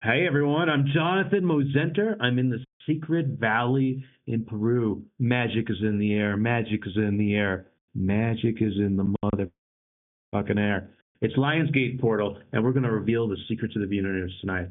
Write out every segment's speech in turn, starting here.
Hey everyone, I'm Jonathan Mozenter. I'm in the secret valley in Peru. Magic is in the air. Magic is in the air. Magic is in the motherfucking air. It's Lionsgate Portal, and we're going to reveal the secrets of the universe tonight.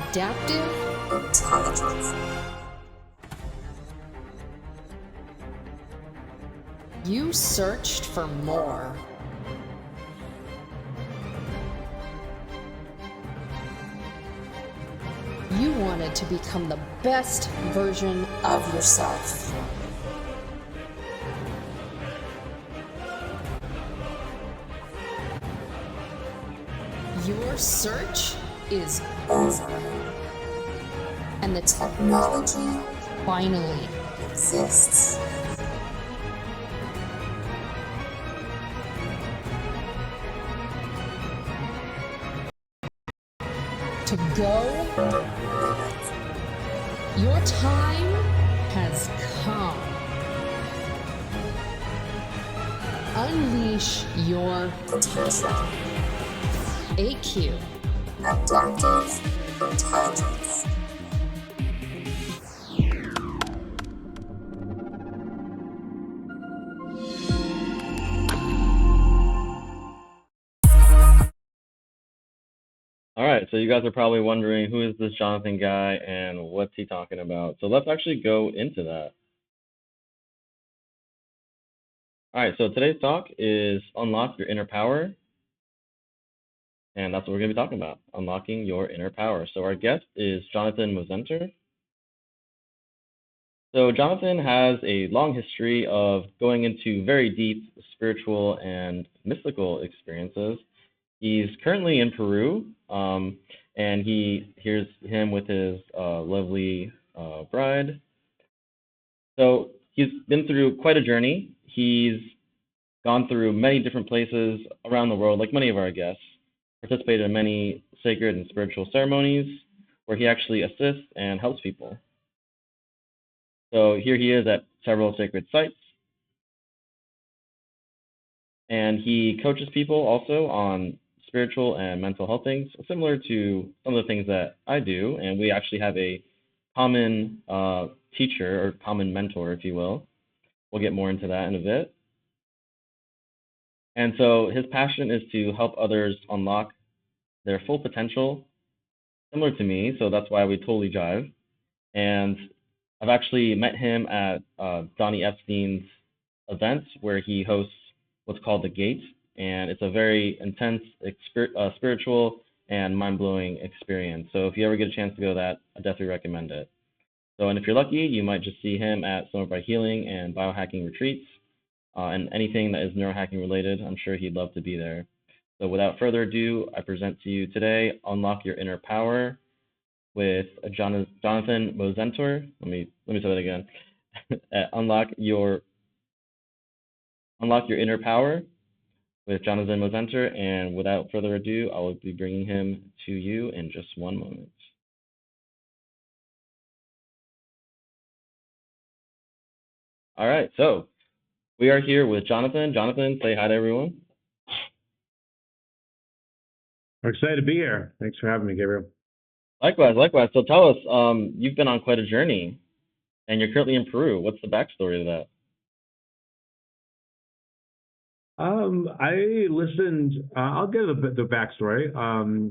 Adaptive intelligence. You searched for more. You wanted to become the best version of yourself. Your search is over. And the technology finally exists. To go, your time has come. Unleash your potential. AQ. Adaptive intelligence. All right, so you guys are probably wondering who is this Jonathan guy and what's he talking about? So let's actually go into that. All right, so today's talk is unlock your inner power, and that's what we're going to be talking about, unlocking your inner power. So our guest is Jonathan Mozenter. So Jonathan has a long history of going into very deep spiritual and mystical experiences. He's currently in Peru, and here's him with his lovely bride. So he's been through quite a journey. He's gone through many different places around the world, like many of our guests, participated in many sacred and spiritual ceremonies where he actually assists and helps people. So here he is at several sacred sites. And he coaches people also on spiritual and mental health things, similar to some of the things that I do. And we actually have a common teacher or common mentor, if you will. We'll get more into that in a bit. And so his passion is to help others unlock their full potential, similar to me. So that's why we totally jive. And I've actually met him at Donnie Epstein's events where he hosts what's called The Gate, and it's a very intense, spiritual, and mind-blowing experience. So if you ever get a chance to go to that, I definitely recommend it. So, and if you're lucky, you might just see him at some of our healing and biohacking retreats, and anything that is neurohacking related. I'm sure he'd love to be there. So without further ado, I present to you today, Unlock Your Inner Power with Jonathan Mozenter. Let me say that again. Unlock Your Inner Power with Jonathan Mozenter, and without further ado, I will be bringing him to you in just one moment. All right, so we are here with Jonathan. Jonathan, say hi to everyone. We're excited to be here. Thanks for having me, Gabriel. Likewise. So tell us, you've been on quite a journey. And you're currently in Peru. What's the backstory to that? I listened. I'll give the backstory.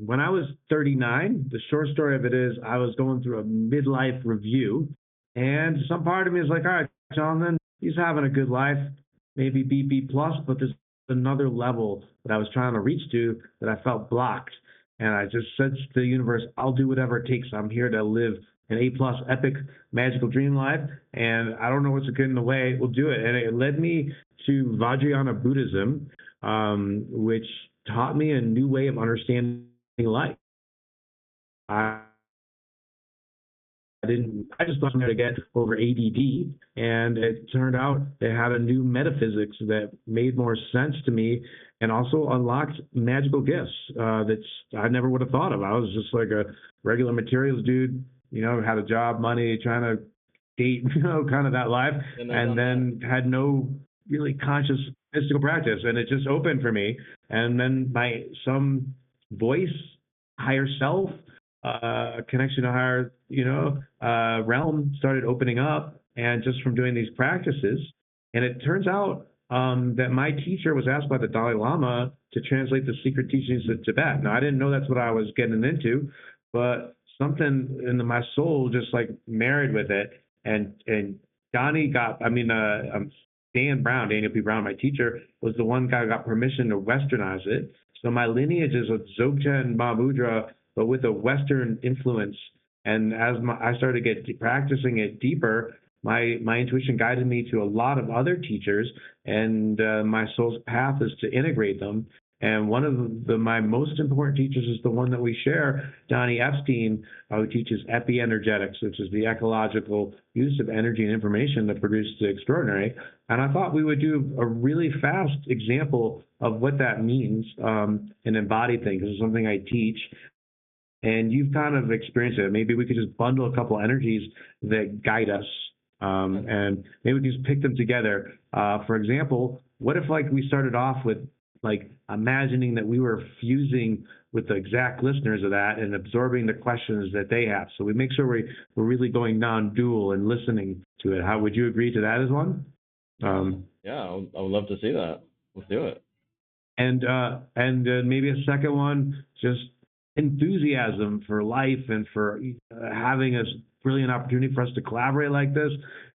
When I was 39, the short story of it is I was going through a midlife review, and some part of me is like, all right, Jonathan, he's having a good life, maybe BB plus, but there's another level that I was trying to reach to that I felt blocked, and I just said to the universe, I'll do whatever it takes. I'm here to live an A plus epic magical dream life, and I don't know what's getting in the way. We'll do it, and it led me to Vajrayana Buddhism, which taught me a new way of understanding life. I I just thought I was going to get over ADD, and it turned out they had a new metaphysics that made more sense to me, and also unlocked magical gifts that I never would have thought of. I was just like a regular materials dude, had a job, money, trying to date, kind of that life, and then had no really conscious mystical practice, and it just opened for me. And then some voice, higher self, connection to higher, realm started opening up, and just from doing these practices. And it turns out that my teacher was asked by the Dalai Lama to translate the secret teachings of Tibet. Now, I didn't know that's what I was getting into, but something in my soul just like married with it. And Donnie got, Daniel P. Brown, my teacher, was the one guy who got permission to westernize it. So my lineage is of Dzogchen Mahamudra, but with a Western influence. And as I started to get practicing it deeper, my intuition guided me to a lot of other teachers, and my soul's path is to integrate them. And one of my most important teachers is the one that we share, Donnie Epstein, who teaches epienergetics, which is the ecological use of energy and information to produce the extraordinary. And I thought we would do a really fast example of what that means, an embodied thing, because it's something I teach. And you've kind of experienced it. Maybe we could just bundle a couple energies that guide us, and maybe we can just pick them together. For example, what if we started off with imagining that we were fusing with the exact listeners of that and absorbing the questions that they have. So we make sure we're really going non-dual and listening to it. How would you agree to that as one? Yeah, I would love to see that. Let's do it. And maybe a second one, just enthusiasm for life and for having a brilliant opportunity for us to collaborate like this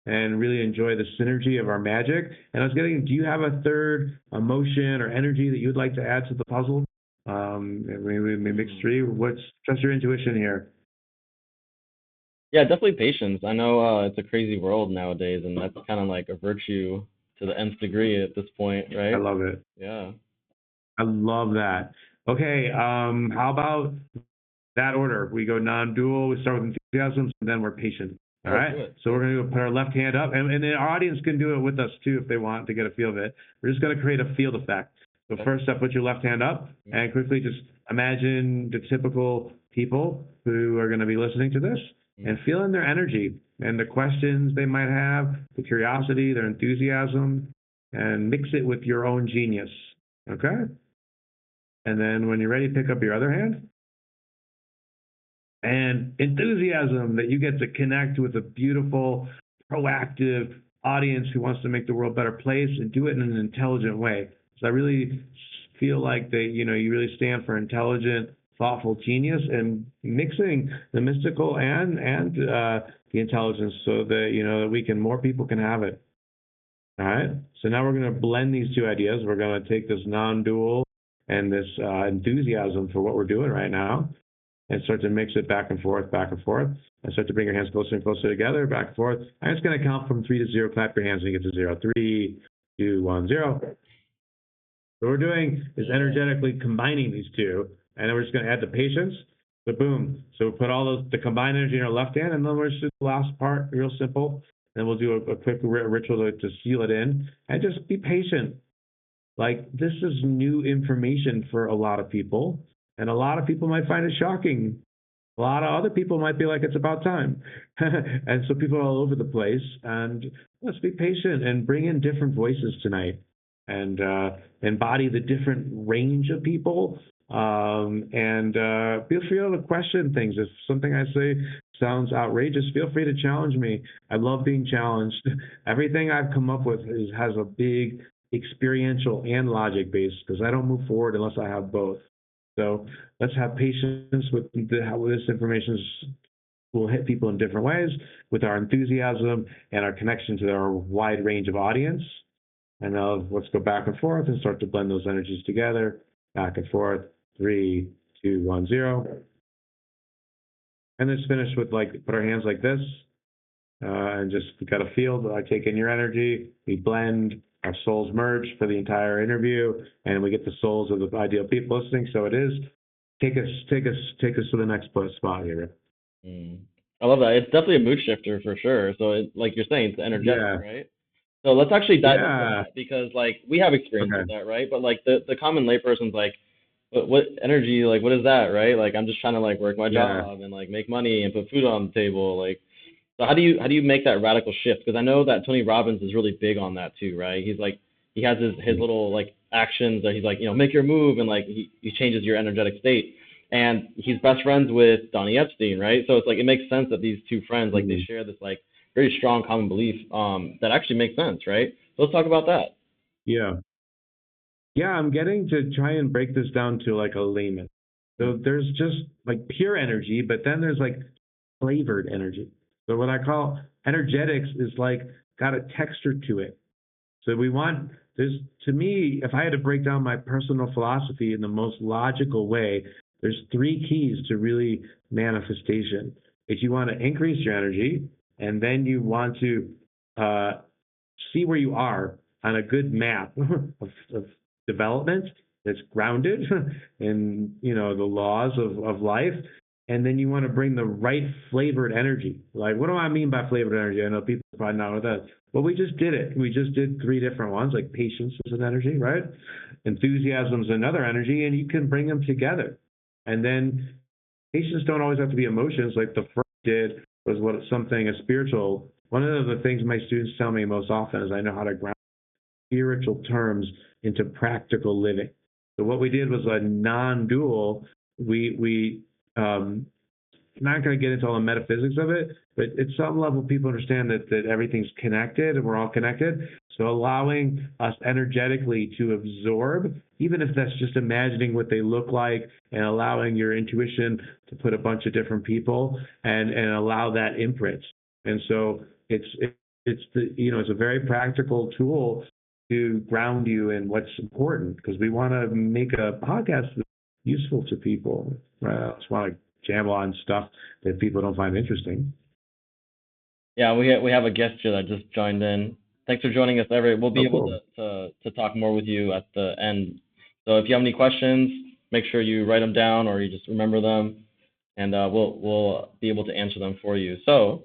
and really enjoy the synergy of our magic. And I was getting, do you have a third emotion or energy that you would like to add to the puzzle? Maybe mix three. Trust your intuition here. Yeah, definitely patience. I know it's a crazy world nowadays, and that's kind of like a virtue to the nth degree at this point, right? I love it. Yeah. I love that. Okay, how about that order? We go non-dual, we start with enthusiasm, and then we're patient. All right? So we're going to put our left hand up, and the audience can do it with us too if they want to get a feel of it. We're just going to create a field effect. So first step, put your left hand up, and quickly just imagine the typical people who are going to be listening to this, and feel in their energy and the questions they might have, the curiosity, their enthusiasm, and mix it with your own genius. Okay? And then when you're ready, pick up your other hand. And enthusiasm that you get to connect with a beautiful, proactive audience who wants to make the world a better place and do it in an intelligent way. So I really feel like that, you really stand for intelligent, thoughtful genius, and mixing the mystical and the intelligence so that, that more people can have it. All right. So now we're going to blend these two ideas. We're going to take this non-dual and this enthusiasm for what we're doing right now, and start to mix it back and forth, and start to bring your hands closer and closer together, back and forth. I'm just going to count from 3 to 0. Clap your hands when you get to 0. 3, 2, 1, 0. What we're doing is energetically combining these two, and then we're just going to add the patience. So boom. So we put all the combined energy in our left hand, and then we're just the last part, real simple. Then we'll do a quick ritual to seal it in, and just be patient. This is new information for a lot of people, and a lot of people might find it shocking. A lot of other people might be like, it's about time. And so people are all over the place, and let's be patient and bring in different voices tonight, and embody the different range of people, and feel free to question things. If something I say sounds outrageous, feel free to challenge me. I love being challenged. Everything I've come up with has a big experiential and logic base because I don't move forward unless I have both. So let's have patience with how this information will hit people in different ways with our enthusiasm and our connection to our wide range of audience. And now let's go back and forth and start to blend those energies together, back and forth, 3, 2, 1, 0. And then finish with put our hands like this, and just we got a field. I take in your energy, we blend, our souls merge for the entire interview, and we get the souls of the ideal people listening. So it is take us to the next spot here. I love that. It's definitely a mood shifter for sure. So like you're saying, it's energetic, Yeah. right? So let's actually dive into Yeah. that because we have experience Okay. with that, right? But the common layperson's like, what energy, what is that, right? I'm just trying to work my Yeah. job and make money and put food on the table. So how do you make that radical shift? Because I know that Tony Robbins is really big on that too, right? He's he has his little actions that he's make your move, and he changes your energetic state. And he's best friends with Donnie Epstein, right? So it's it makes sense that these two friends they share this very strong common belief that actually makes sense, right? So let's talk about that. Yeah. Yeah, I'm getting to try and break this down to a layman. So there's just pure energy, but then there's flavored energy. So what I call energetics is got a texture to it. So to me, if I had to break down my personal philosophy in the most logical way, there's 3 keys to really manifestation. If you want to increase your energy, and then you want to see where you are on a good map of development that's grounded in the laws of life, and then you want to bring the right flavored energy. What do I mean by flavored energy? I know people probably not with that. Well, we just did it. We just did 3 different ones. Patience is an energy, right? Enthusiasm is another energy, and you can bring them together. And then patience don't always have to be emotions. The first did was something spiritual. One of the things my students tell me most often is I know how to ground spiritual terms into practical living. So what we did was a non-dual. We I'm not going to get into all the metaphysics of it, but at some level, people understand that everything's connected and we're all connected. So allowing us energetically to absorb, even if that's just imagining what they look like, and allowing your intuition to put a bunch of different people and allow that imprint. And so it's a very practical tool to ground you in what's important, because we want to make a podcast that's useful to people. Right? I just want to jam on stuff that people don't find interesting. Yeah, we have a guest here that just joined in. Thanks for joining us, Everett. We'll be able to talk more with you at the end. So if you have any questions, make sure you write them down or you just remember them, and we'll be able to answer them for you. So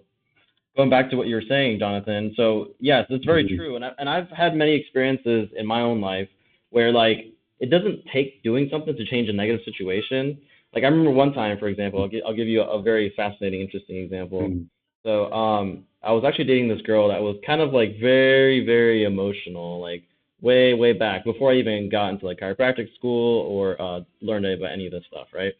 going back to what you were saying, Jonathan. So yes, it's very true, and I've had many experiences in my own life where it doesn't take doing something to change a negative situation. I remember one time, for example, I'll give you a very fascinating, interesting example. So I was actually dating this girl that was kind of very, very emotional, way back before I even got into chiropractic school or learned about any of this stuff, right?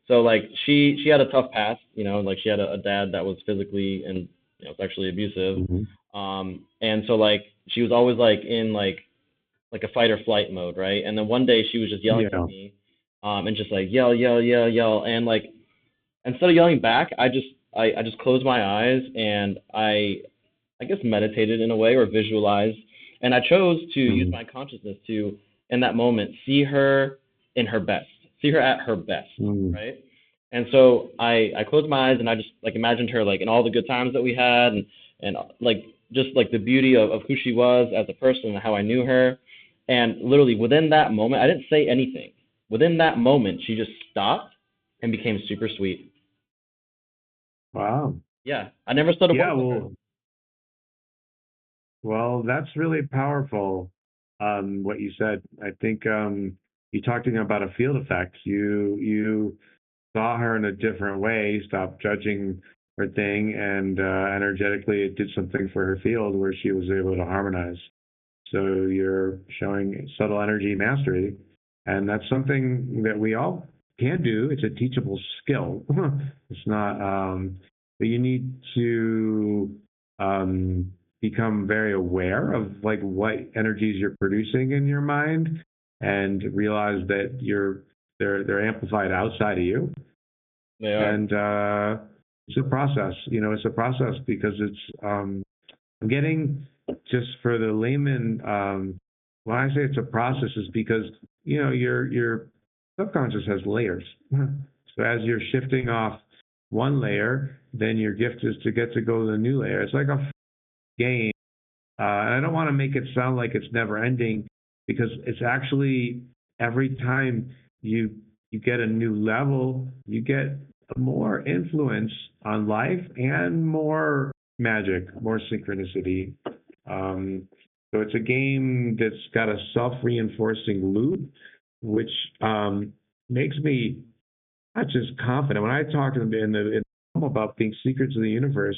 So she had a tough past, she had a dad that was physically and sexually abusive, and so she was always in a fight or flight mode, right? And then one day she was just yelling at me, and just yell, yell, yell, yell, and instead of yelling back, I just closed my eyes and I guess meditated in a way or visualized, and I chose to use my consciousness to in that moment see her in her best, see her at her best, right? And so I closed my eyes and I just imagined her in all the good times that we had, and just the beauty of who she was as a person and how I knew her. And literally within that moment, I didn't say anything. Within that moment, she just stopped and became super sweet. Wow. Yeah, I never said a word to her. Well, that's really powerful. What you said. I think you talked about a field effect. You saw her in a different way, stopped judging her thing, and energetically it did something for her field where she was able to harmonize. So you're showing subtle energy mastery, and that's something that we all can do. It's a teachable skill. It's not but you need to become very aware of like what energies you're producing in your mind, and realize that they're amplified outside of you. They are. And it's a process. It's a process because I'm getting, just for the layman, when I say it's a process, is because your subconscious has layers. So as you're shifting off one layer, then your gift is to get to go to the new layer. It's like a game. And I don't want to make it sound like it's never ending, because it's actually, every time you you get a new level, you get more influence on life and more magic, more synchronicity. Um, so it's a game that's got a self-reinforcing loop, which makes me not just confident. When I talk in the about being secrets of the universe,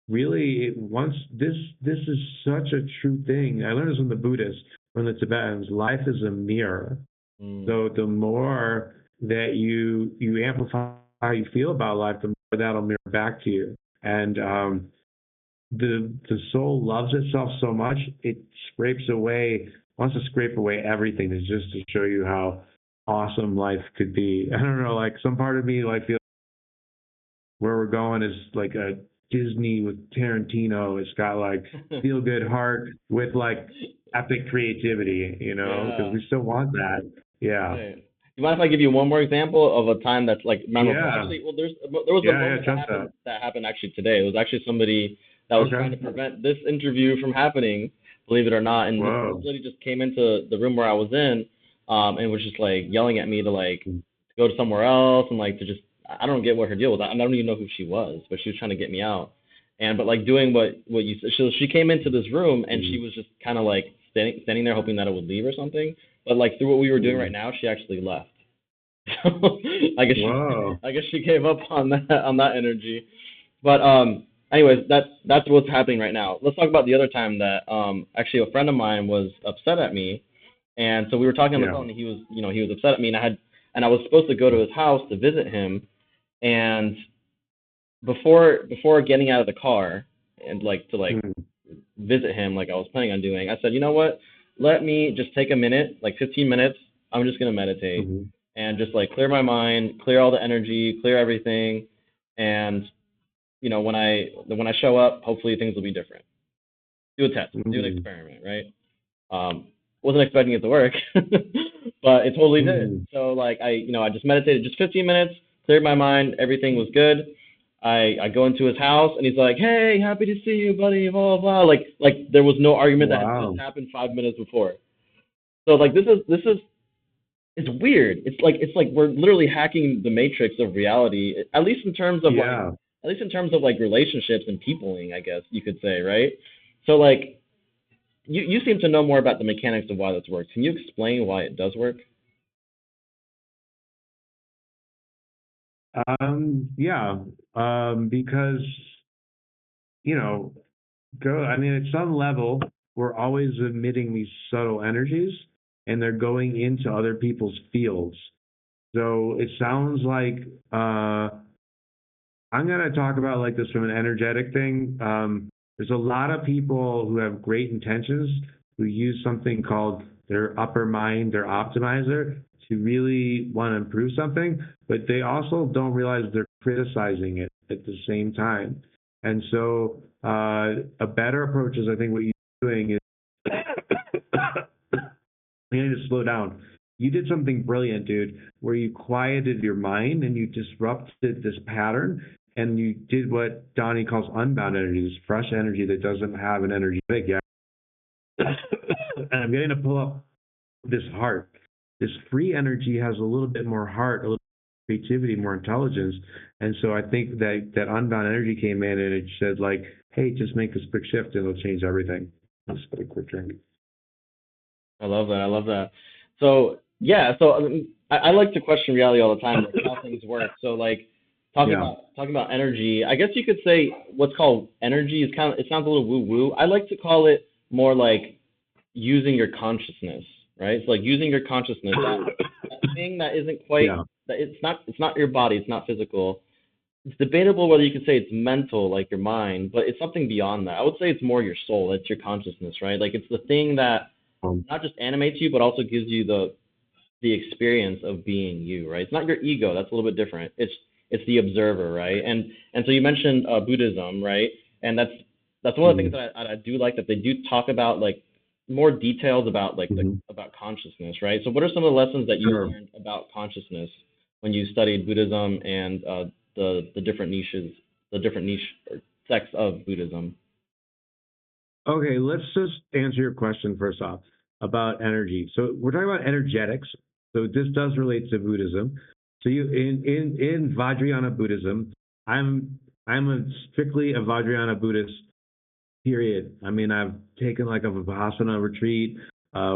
really, once this is such a true thing. I learned this from the Buddhists, from the Tibetans. Life is a mirror. Mm. So the more that you amplify how you feel about life, the more that'll mirror back to you. And the soul loves itself so much, it scrapes away, wants to scrape away everything, is just to show you how awesome life could be. I don't know, like some part of me like feels where we're going is like a Disney with Tarantino. It's got like feel good heart with like epic creativity, because Yeah. we still want that. Yeah. Right. You mind if I give you one more example of a time that's like memorable? Yeah. Actually, well, there was a Yeah. Yeah. moment Trust that. that happened actually today. It was actually somebody that was trying Okay. to prevent this interview from happening, believe it or not. And this Whoa. lady just came into the room where I was in, and was just like yelling at me to like to go to somewhere else and like to just, I don't get what her deal was. I don't even know who she was, but she was trying to get me out. And but like doing what you said, so she came into this room and she Mm. was just kind of like standing there hoping that it would leave or something. But like through what we were doing right Mm. now, she actually left. So Whoa. I guess she gave up on that energy. But anyways, that's what's happening right now. Let's talk about the other time that actually a friend of mine was upset at me, and so we were talking on the Yeah. phone, and he was upset at me, and I was supposed to go to his house to visit him, and before getting out of the car and like to like Mm. visit him like I was planning on doing, I said, you know what? Let me just take a minute, like 15 minutes. I'm just gonna meditate Mhm. and just like clear my mind, clear all the energy, clear everything, and when I show up, hopefully things will be different. Do a test, do an Mm. experiment, right? Wasn't expecting it to work, but it totally did. Mm. So like I just meditated just 15 minutes, cleared my mind, everything was good. I go into his house and he's like, "Hey, happy to see you, buddy." Blah blah blah. Like there was no argument that had just Wow. happened 5 minutes before. So like this is it's weird. It's like we're literally hacking the matrix of reality, Yeah. at least in terms of like relationships and peopling, I guess you could say, right? So like you seem to know more about the mechanics of why this works. Can you explain why it does work? Yeah. Because you know, I mean, at some level, we're always emitting these subtle energies, and they're going into other people's fields. So it sounds like I'm going to talk about like this from an energetic thing. There's a lot of people who have great intentions who use something called their upper mind, their optimizer, to really want to improve something, but they also don't realize they're criticizing it at the same time. And so a better approach is, I think, what you're doing is you need to slow down. You did something brilliant, dude, where you quieted your mind and you disrupted this pattern, and you did what Donnie calls unbound energy, this fresh energy that doesn't have an energetic yet. And I'm getting to pull up this heart. This free energy has a little bit more heart, a little creativity, more intelligence. And so I think that unbound energy came in and it said like, hey, just make this quick shift and it'll change everything. Let's get a quick drink. I love that. I love that. So yeah, so I like to question reality all the time, like how things work. So like Yeah. talking about energy, I guess you could say what's called energy is kind of, it sounds a little woo woo. I like to call it more like using your consciousness, right? So like using your consciousness, that thing that isn't quite Yeah. that it's not your body, it's not physical. it's debatable whether you could say it's mental, like your mind, but it's something beyond that. I would say it's more your soul. It's your consciousness, right? Like it's the thing that Um, not just animates you, but also gives you the experience of being you, right? It's not your ego. That's a little bit different. It's the observer, right? And so you mentioned Buddhism, right? And that's one of the things mhm, that I do like, that they do talk about like more details about like mhm. about consciousness, right? So what are some of the lessons that you Sure. learned about consciousness when you studied Buddhism and the different niches, the different niche or sects of Buddhism? Okay, let's just answer your question first off about energy. So we're talking about energetics. So this does relate to Buddhism. So you in Vajrayana Buddhism, I'm a strictly a Vajrayana Buddhist. Period. I mean, I've taken like a Vipassana retreat,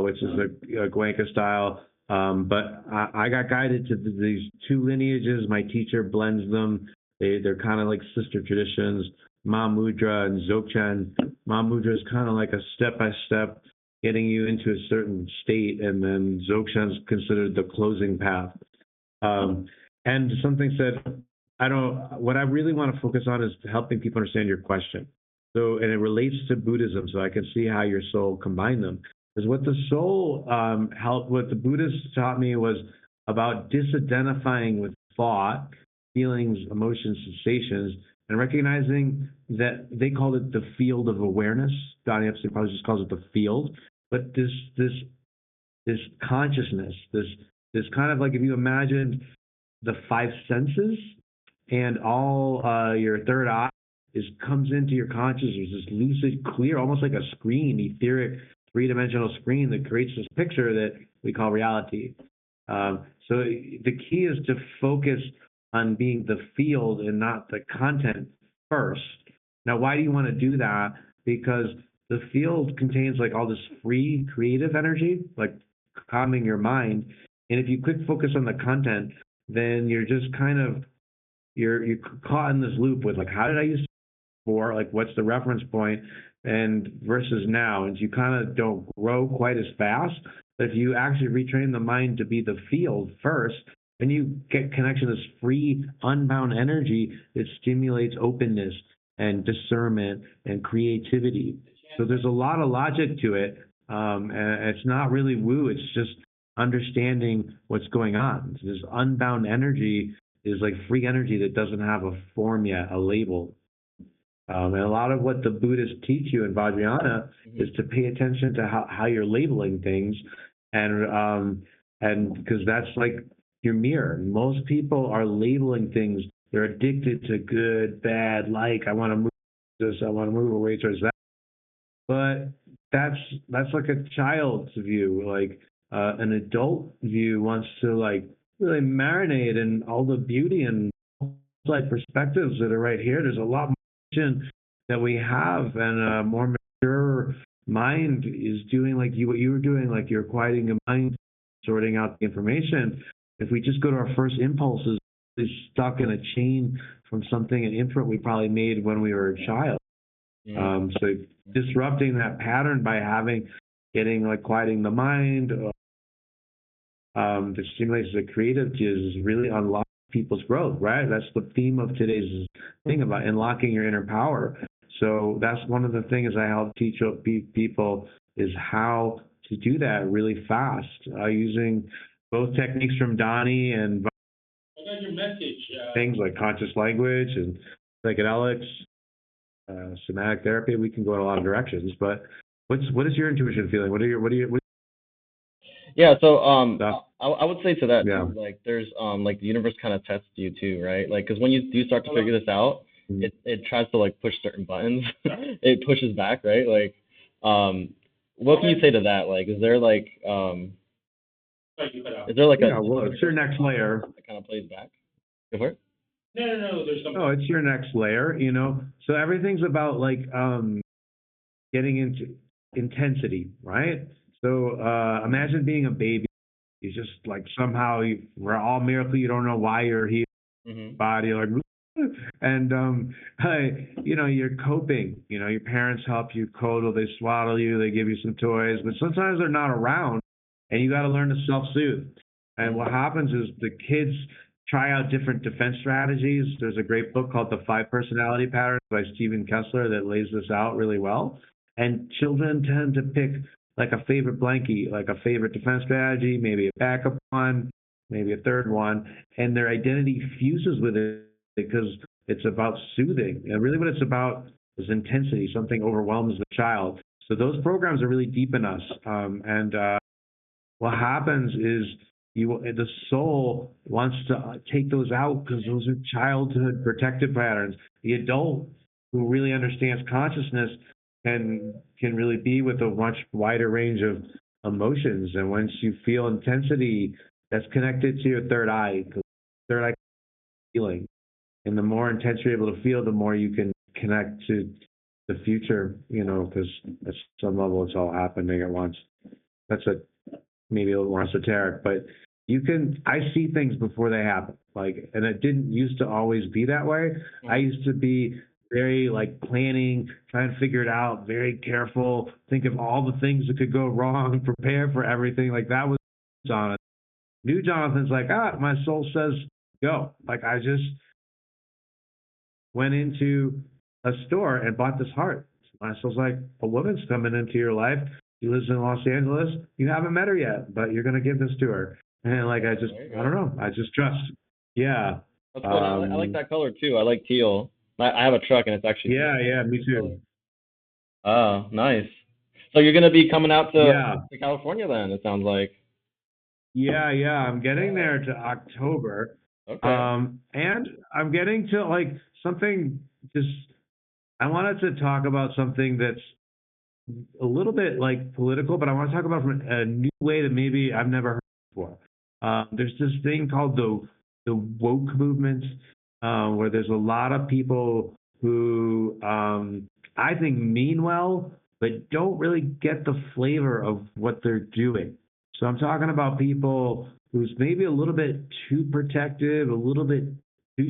which is a Goenka style. But I got guided to these two lineages. My teacher blends them. They're kind of like sister traditions. Mahamudra and Dzogchen. Mahamudra is kind of like a step by step getting you into a certain state, and then Dzogchen is considered the closing path. Um, and something said, I don't. What I really want to focus on is helping people understand your question. So, and it relates to Buddhism, so I can see how your soul combined them. Because what the soul helped, what the Buddhists taught me was about disidentifying with thought, feelings, emotions, sensations, and recognizing that they called it the field of awareness. Donnie Epstein probably just calls it the field, but this consciousness, this kind of like if you imagined the five senses and all your third eye is comes into your consciousness, this lucid, clear, almost like a screen, etheric, three-dimensional screen that creates this picture that we call reality. So the key is to focus on being the field and not the content first. Now, why do you want to do that? Because the field contains like all this free creative energy, like calming your mind. And if you quick focus on the content, then you're just kind of you're caught in this loop with like how did I use before, like what's the reference point, and versus now, and you kind of don't grow quite as fast. But if you actually retrain the mind to be the field first, then you get connection to this free, unbound energy that stimulates openness and discernment and creativity. So there's a lot of logic to it, and it's not really woo. It's just understanding what's going on. So this unbound energy is like free energy that doesn't have a form yet, a label. And a lot of what the Buddhists teach you in Vajrayana is Hmm. to pay attention to how you're labeling things, and because that's like your mirror. Most people are labeling things. They're addicted to good, bad, like I want to move this, I want to move away towards that. But that's that's like a child's view. Like an adult view wants to like really marinate in all the beauty and like perspectives that are right here. There's a lot more that we have, and a more mature mind is doing like you what you were doing, like you're quieting the mind, sorting out the information. If we just go to our first impulses, is stuck in a chain from something, an imprint we probably made when we were a child. Mm. So disrupting that pattern by getting like quieting the mind, that stimulates the creative is really unlock people's growth, right? That's the theme of today's thing about unlocking your inner power. So that's one of the things I help teach people is how to do that really fast using both techniques from Donnie and things like conscious language and psychedelics, somatic therapy. We can go in a lot of directions, but what is your intuition feeling? What Yeah, so stuff? I would say to that Yeah. too, like there's like the universe kind of tests you too, right? Like because when you do start to figure this out, it tries to like push certain buttons. It pushes back, right? Like what can you say to that? Like is there like Yeah, a well, it's your universe next layer. that kind of plays back? Go for it. Oh, it's your next layer. So everything's about like getting into intensity, right? So imagine being a baby. You just like somehow we're all miracle. You don't know why you're here. Mhm. Body like, and you're coping. Your parents help you coddle. They swaddle you. They give you some toys, but sometimes they're not around, and you got to learn to self-soothe. And what Mhm. happens is the kids try out different defense strategies. There's a great book called The Five Personality Patterns by Stephen Kessler that lays this out really well. And children tend to pick like a favorite blankie, like a favorite defense strategy, maybe a backup one, maybe a third one, and their identity fuses with it because it's about soothing. And really what it's about is intensity. Something overwhelms the child. So those programs are really deep in us. And what happens is the soul wants to take those out because those are childhood protective patterns. The adult who really understands consciousness can really be with a much wider range of emotions. And once you feel intensity, that's connected to your third eye. 'Cause third eye feeling, and the more intense you're able to feel, the more you can connect to the future. Because at some level, it's all happening at once. That's maybe a little more esoteric, but I see things before they happen. And it didn't used to always be that way. I used to be very planning, trying to figure it out, very careful, think of all the things that could go wrong, prepare for everything. That was Jonathan. New Jonathan's my soul says go. I just went into a store and bought this heart. My soul's a woman's coming into your life. She lives in Los Angeles. You haven't met her yet, but you're going to give this to her. And I don't know. I just trust. Yeah. That's cool. I like that color too. I like teal. I have a truck and it's actually yeah, me too. Oh, nice. So you're gonna be coming out to California then, it sounds like. Yeah. I'm getting there to October. Okay. And I'm getting to something I wanted to talk about something that's a little bit political, but I want to talk about from a new way that maybe I've never heard before. There's this thing called the woke movement, where there's a lot of people who I think mean well, but don't really get the flavor of what they're doing. So I'm talking about people who's maybe a little bit too protective, a little bit too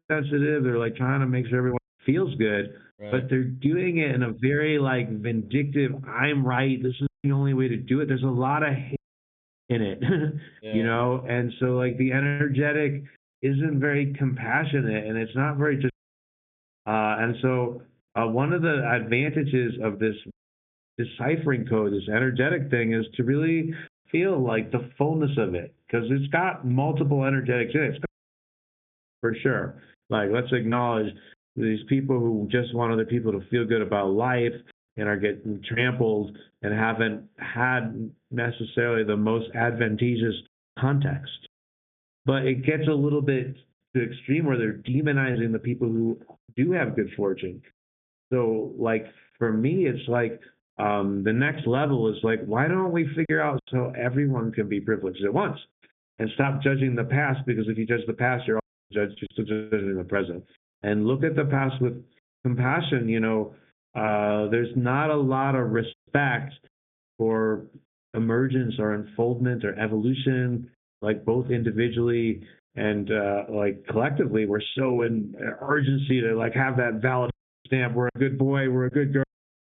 sensitive. They're trying to make sure everyone feels good, right. But they're doing it in a very vindictive, I'm right, this is the only way to do it. There's a lot of hate in it, yeah. And so the energetic isn't very compassionate, and it's not very just. And so one of the advantages of this deciphering code, this energetic thing, is to really feel the fullness of it, because it's got multiple energetics in it. For sure. Let's acknowledge these people who just want other people to feel good about life and are getting trampled and haven't had necessarily the most advantageous context. But it gets a little bit to extreme where they're demonizing the people who do have good fortune. So, for me, it's the next level is why don't we figure out so everyone can be privileged at once and stop judging the past? Because if you judge the past, you're still judging the present. And look at the past with compassion. There's not a lot of respect for emergence or unfoldment or evolution, both individually and collectively. We're so in urgency to have that valid stamp. We're a good boy. We're a good girl.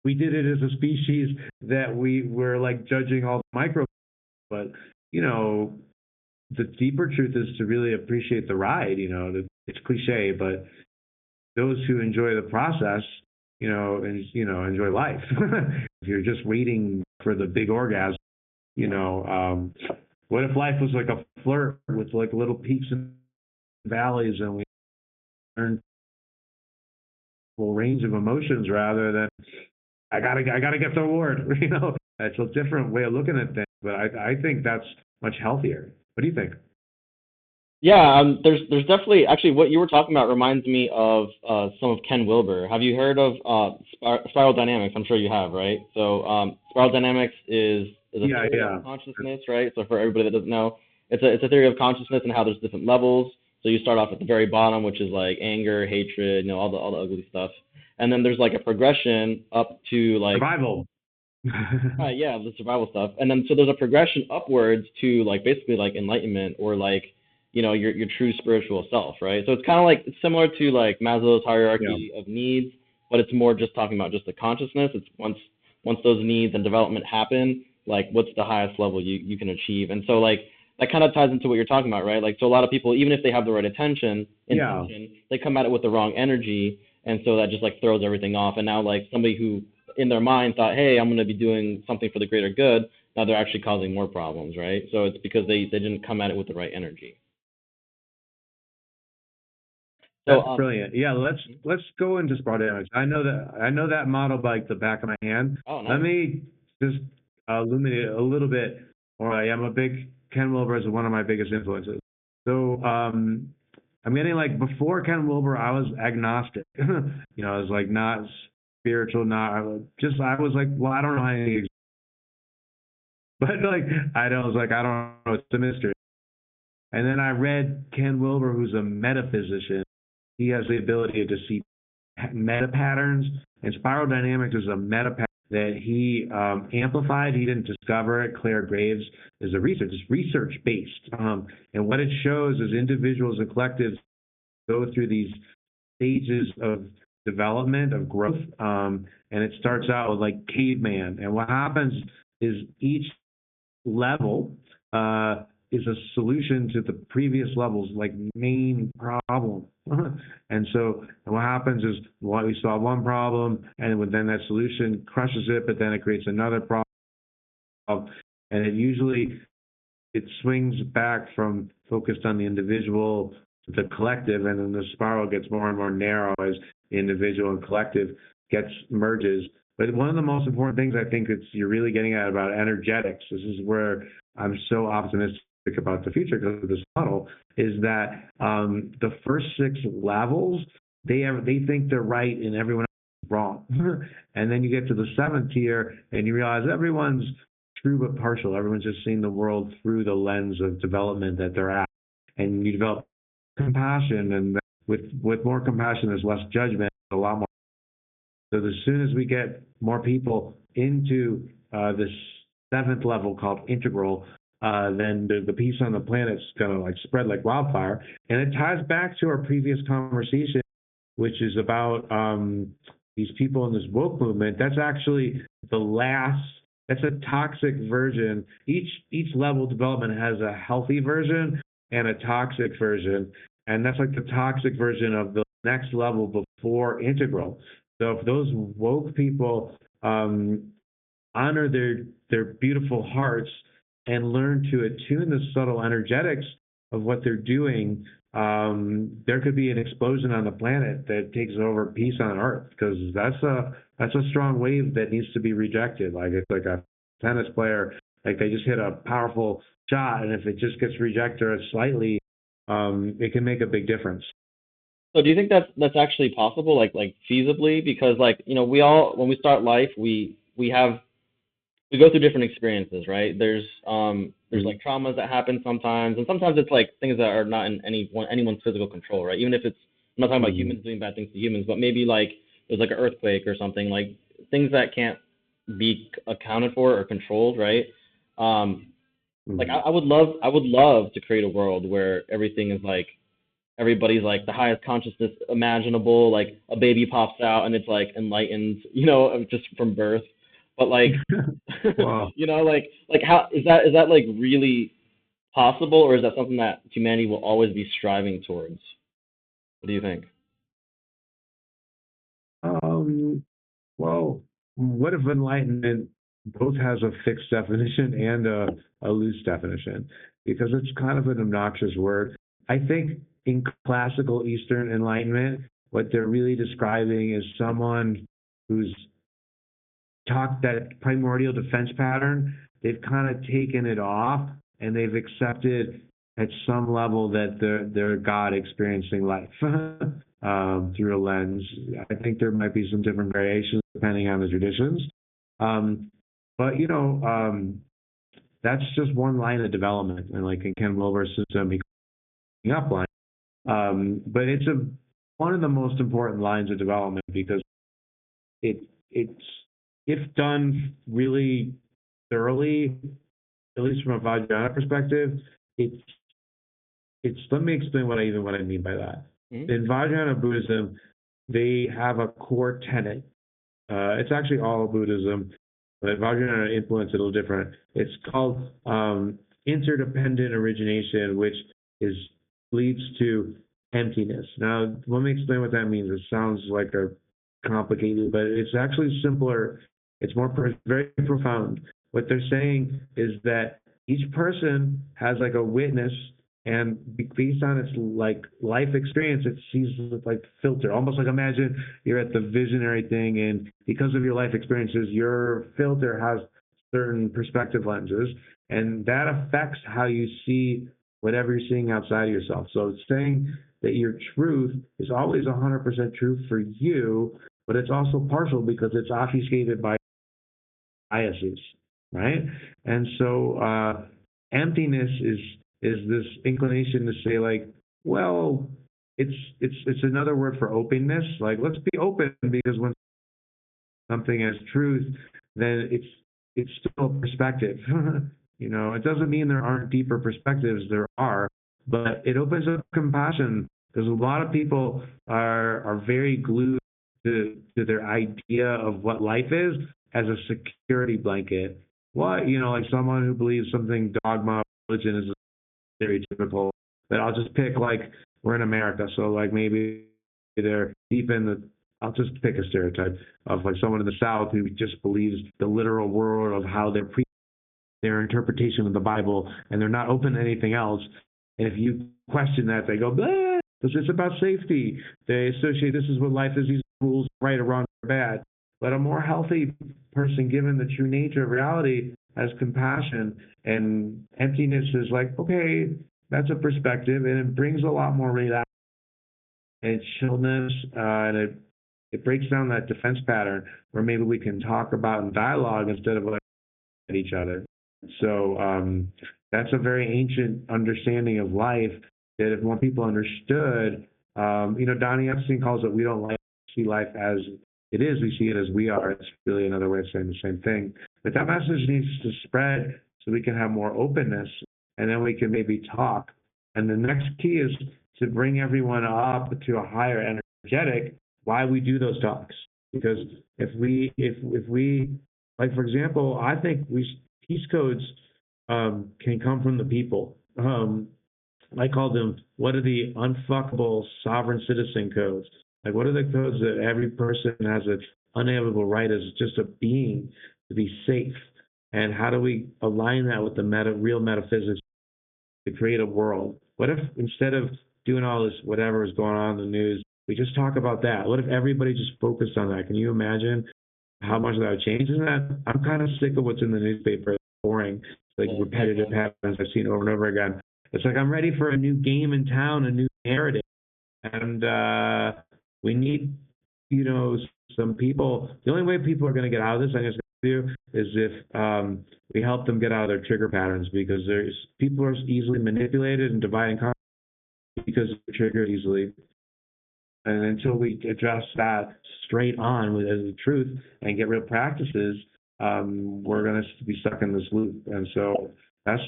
We did it as a species that we were judging all the micro. But the deeper truth is to really appreciate the ride. It's cliche, but those who enjoy the process, enjoy life. If you're just waiting for the big orgasm, what if life was a flirt with little peaks and valleys, and we learn a full range of emotions rather than I gotta get the award. It's a different way of looking at things, but I think that's much healthier. What do you think? Yeah, there's definitely actually what you were talking about reminds me of some of Ken Wilber. Have you heard of spiral dynamics? I'm sure you have, right? So spiral dynamics is a theory of consciousness, right? So for everybody that doesn't know, it's a theory of consciousness and how there's different levels. So you start off at the very bottom, which is anger, hatred, all the ugly stuff, and then there's a progression up to survival. Yeah, the survival stuff, and then so there's a progression upwards to basically enlightenment or your true spiritual self, right? So it's kind of it's similar to Maslow's hierarchy of needs, but it's more just talking about just the consciousness. It's once those needs and development happen, what's the highest level you can achieve. And so that kind of ties into what you're talking about, right? Like, so a lot of people, even if they have the right Yeah. intention, they come at it with the wrong energy, and so that just like throws everything off. And now, like somebody who in their mind thought, hey, I'm going to be doing something for the greater good, now they're actually causing more problems, right? So it's because they didn't come at it with the right energy. So, That's brilliant. Yeah, let's go into sprawl damage. I know that model like the back of my hand. oh, Let nice. me just illuminate it a little bit. Or I am a big Ken Wilber is one of my biggest influences. So I'm getting like before Ken Wilber, I was agnostic. You know, I was like not spiritual, not just I was like, well, I don't know how anything exists. But like was like, I don't know, it's a mystery. And then I read Ken Wilber, who's a metaphysician. He has the ability to see meta patterns, and spiral dynamics is a meta pattern that he amplified. He didn't discover it. Claire Graves is a research. It's research based, and what it shows is individuals and collectives go through these stages of development of growth, and it starts out with like caveman, and what happens is each level is a solution to the previous level's like main problem. And so what happens is we solve one problem, and then that solution crushes it, but then it creates another problem, and it swings back from focused on the individual to the collective, and then the spiral gets more and more narrow as the individual and collective gets merges. But one of the most important things I think you're really getting at about energetics, this is where I'm so optimistic about the future because of this model, is that the first 6 levels, they think they're right and everyone else is wrong. And then you get to the 7th tier and you realize everyone's true but partial. Everyone's just seeing the world through the lens of development that they're at. And you develop compassion, and with more compassion, there's less judgment, a lot more. So as soon as we get more people into this 7th level called integral, then the peace on the planet's gonna like spread like wildfire. And it ties back to our previous conversation, which is about these people in this woke movement. That's actually the last. That's a toxic version. Each level of development has a healthy version and a toxic version, and that's like the toxic version of the next level before integral. So if those woke people honor their beautiful hearts and learn to attune the subtle energetics of what they're doing, there could be an explosion on the planet that takes over peace on Earth, because that's a strong wave that needs to be rejected. Like it's like a tennis player, like they just hit a powerful shot, and if it just gets rejected slightly, it can make a big difference. So do you think that's actually possible, like feasibly? Because like, you know, we all when we start life, we go through different experiences, right? There's like traumas that happen sometimes, and sometimes it's like things that are not in anyone's physical control, right? Even if it's, I'm not talking about humans doing bad things to humans, but maybe like there's like an earthquake or something, like things that can't be accounted for or controlled, right? Like I would love to create a world where everything is like everybody's like the highest consciousness imaginable, like a baby pops out and it's like enlightened, you know, just from birth. But like, Wow. you know, like how is that like really possible, or is that something that humanity will always be striving towards? What do you think? Um, well, what if enlightenment both has a fixed definition and a loose definition? Because it's kind of an obnoxious word. I think in classical Eastern enlightenment, what they're really describing is someone who's talked that primordial defense pattern, they've kind of taken it off and they've accepted at some level that they're God experiencing life through a lens. I think there might be some different variations depending on the traditions. But you know, that's just one line of development, and like in Ken Wilber's system, becoming up line. But it's one of the most important lines of development because it's if done really thoroughly, at least from a Vajrayana perspective, it's let me explain what I mean by that. Hmm. In Vajrayana Buddhism, they have a core tenet. It's actually all Buddhism, but Vajrayana influence it a little different. It's called interdependent origination, which is leads to emptiness. Now, let me explain what that means. It sounds like a complicated, but it's actually simpler. It's very profound. What they're saying is that each person has like a witness, and based on its like life experience, it sees like filter. Almost like imagine you're at the visionary thing, and because of your life experiences, your filter has certain perspective lenses, and that affects how you see whatever you're seeing outside of yourself. So it's saying that your truth is always 100% true for you, but it's also partial because it's obfuscated by biases, right? And so emptiness is this inclination to say like, well, it's another word for openness. Like, let's be open, because when something has truth, then it's still a perspective. You know, it doesn't mean there aren't deeper perspectives. There are, but it opens up compassion, because a lot of people are very glued to their idea of what life is as a security blanket. What, you know, like someone who believes something dogma religion is stereotypical. But I'll just pick, like, we're in America, so like maybe they're deep in the. I'll just pick a stereotype of like someone in the South who just believes the literal word of how they're their interpretation of the Bible, and they're not open to anything else. And if you question that, they go, blah, because it's about safety. They associate this is what life is, these rules, right or wrong or bad. But a more healthy person, given the true nature of reality, has compassion, and emptiness is like, okay, that's a perspective, and it brings a lot more relax and chillness, and it breaks down that defense pattern where maybe we can talk about in dialogue instead of like at each other. So that's a very ancient understanding of life that if more people understood, you know, Donnie Epstein calls it, we don't like to see life as it is, we see it as we are. It's really another way of saying the same thing. But that message needs to spread so we can have more openness, and then we can maybe talk. And the next key is to bring everyone up to a higher energetic. Why we do those talks? Because if we like, for example, I think peace codes can come from the people. I call them, what are the unfuckable sovereign citizen codes? Like, what are the codes that every person has an unalienable right as just a being to be safe? And how do we align that with the real metaphysics to create a world? What if instead of doing all this, whatever is going on in the news, we just talk about that? What if everybody just focused on that? Can you imagine how much that would change? Isn't that, I'm kind of sick of what's in the newspaper. It's boring. It's like repetitive patterns I've seen over and over again. It's like, I'm ready for a new game in town, a new narrative. And we need, you know, some people. The only way people are going to get out of this, I'm just going to do, is if we help them get out of their trigger patterns, because people are easily manipulated and dividing because they're triggered easily. And until we address that straight on with the truth and get real practices, we're going to be stuck in this loop. And so that's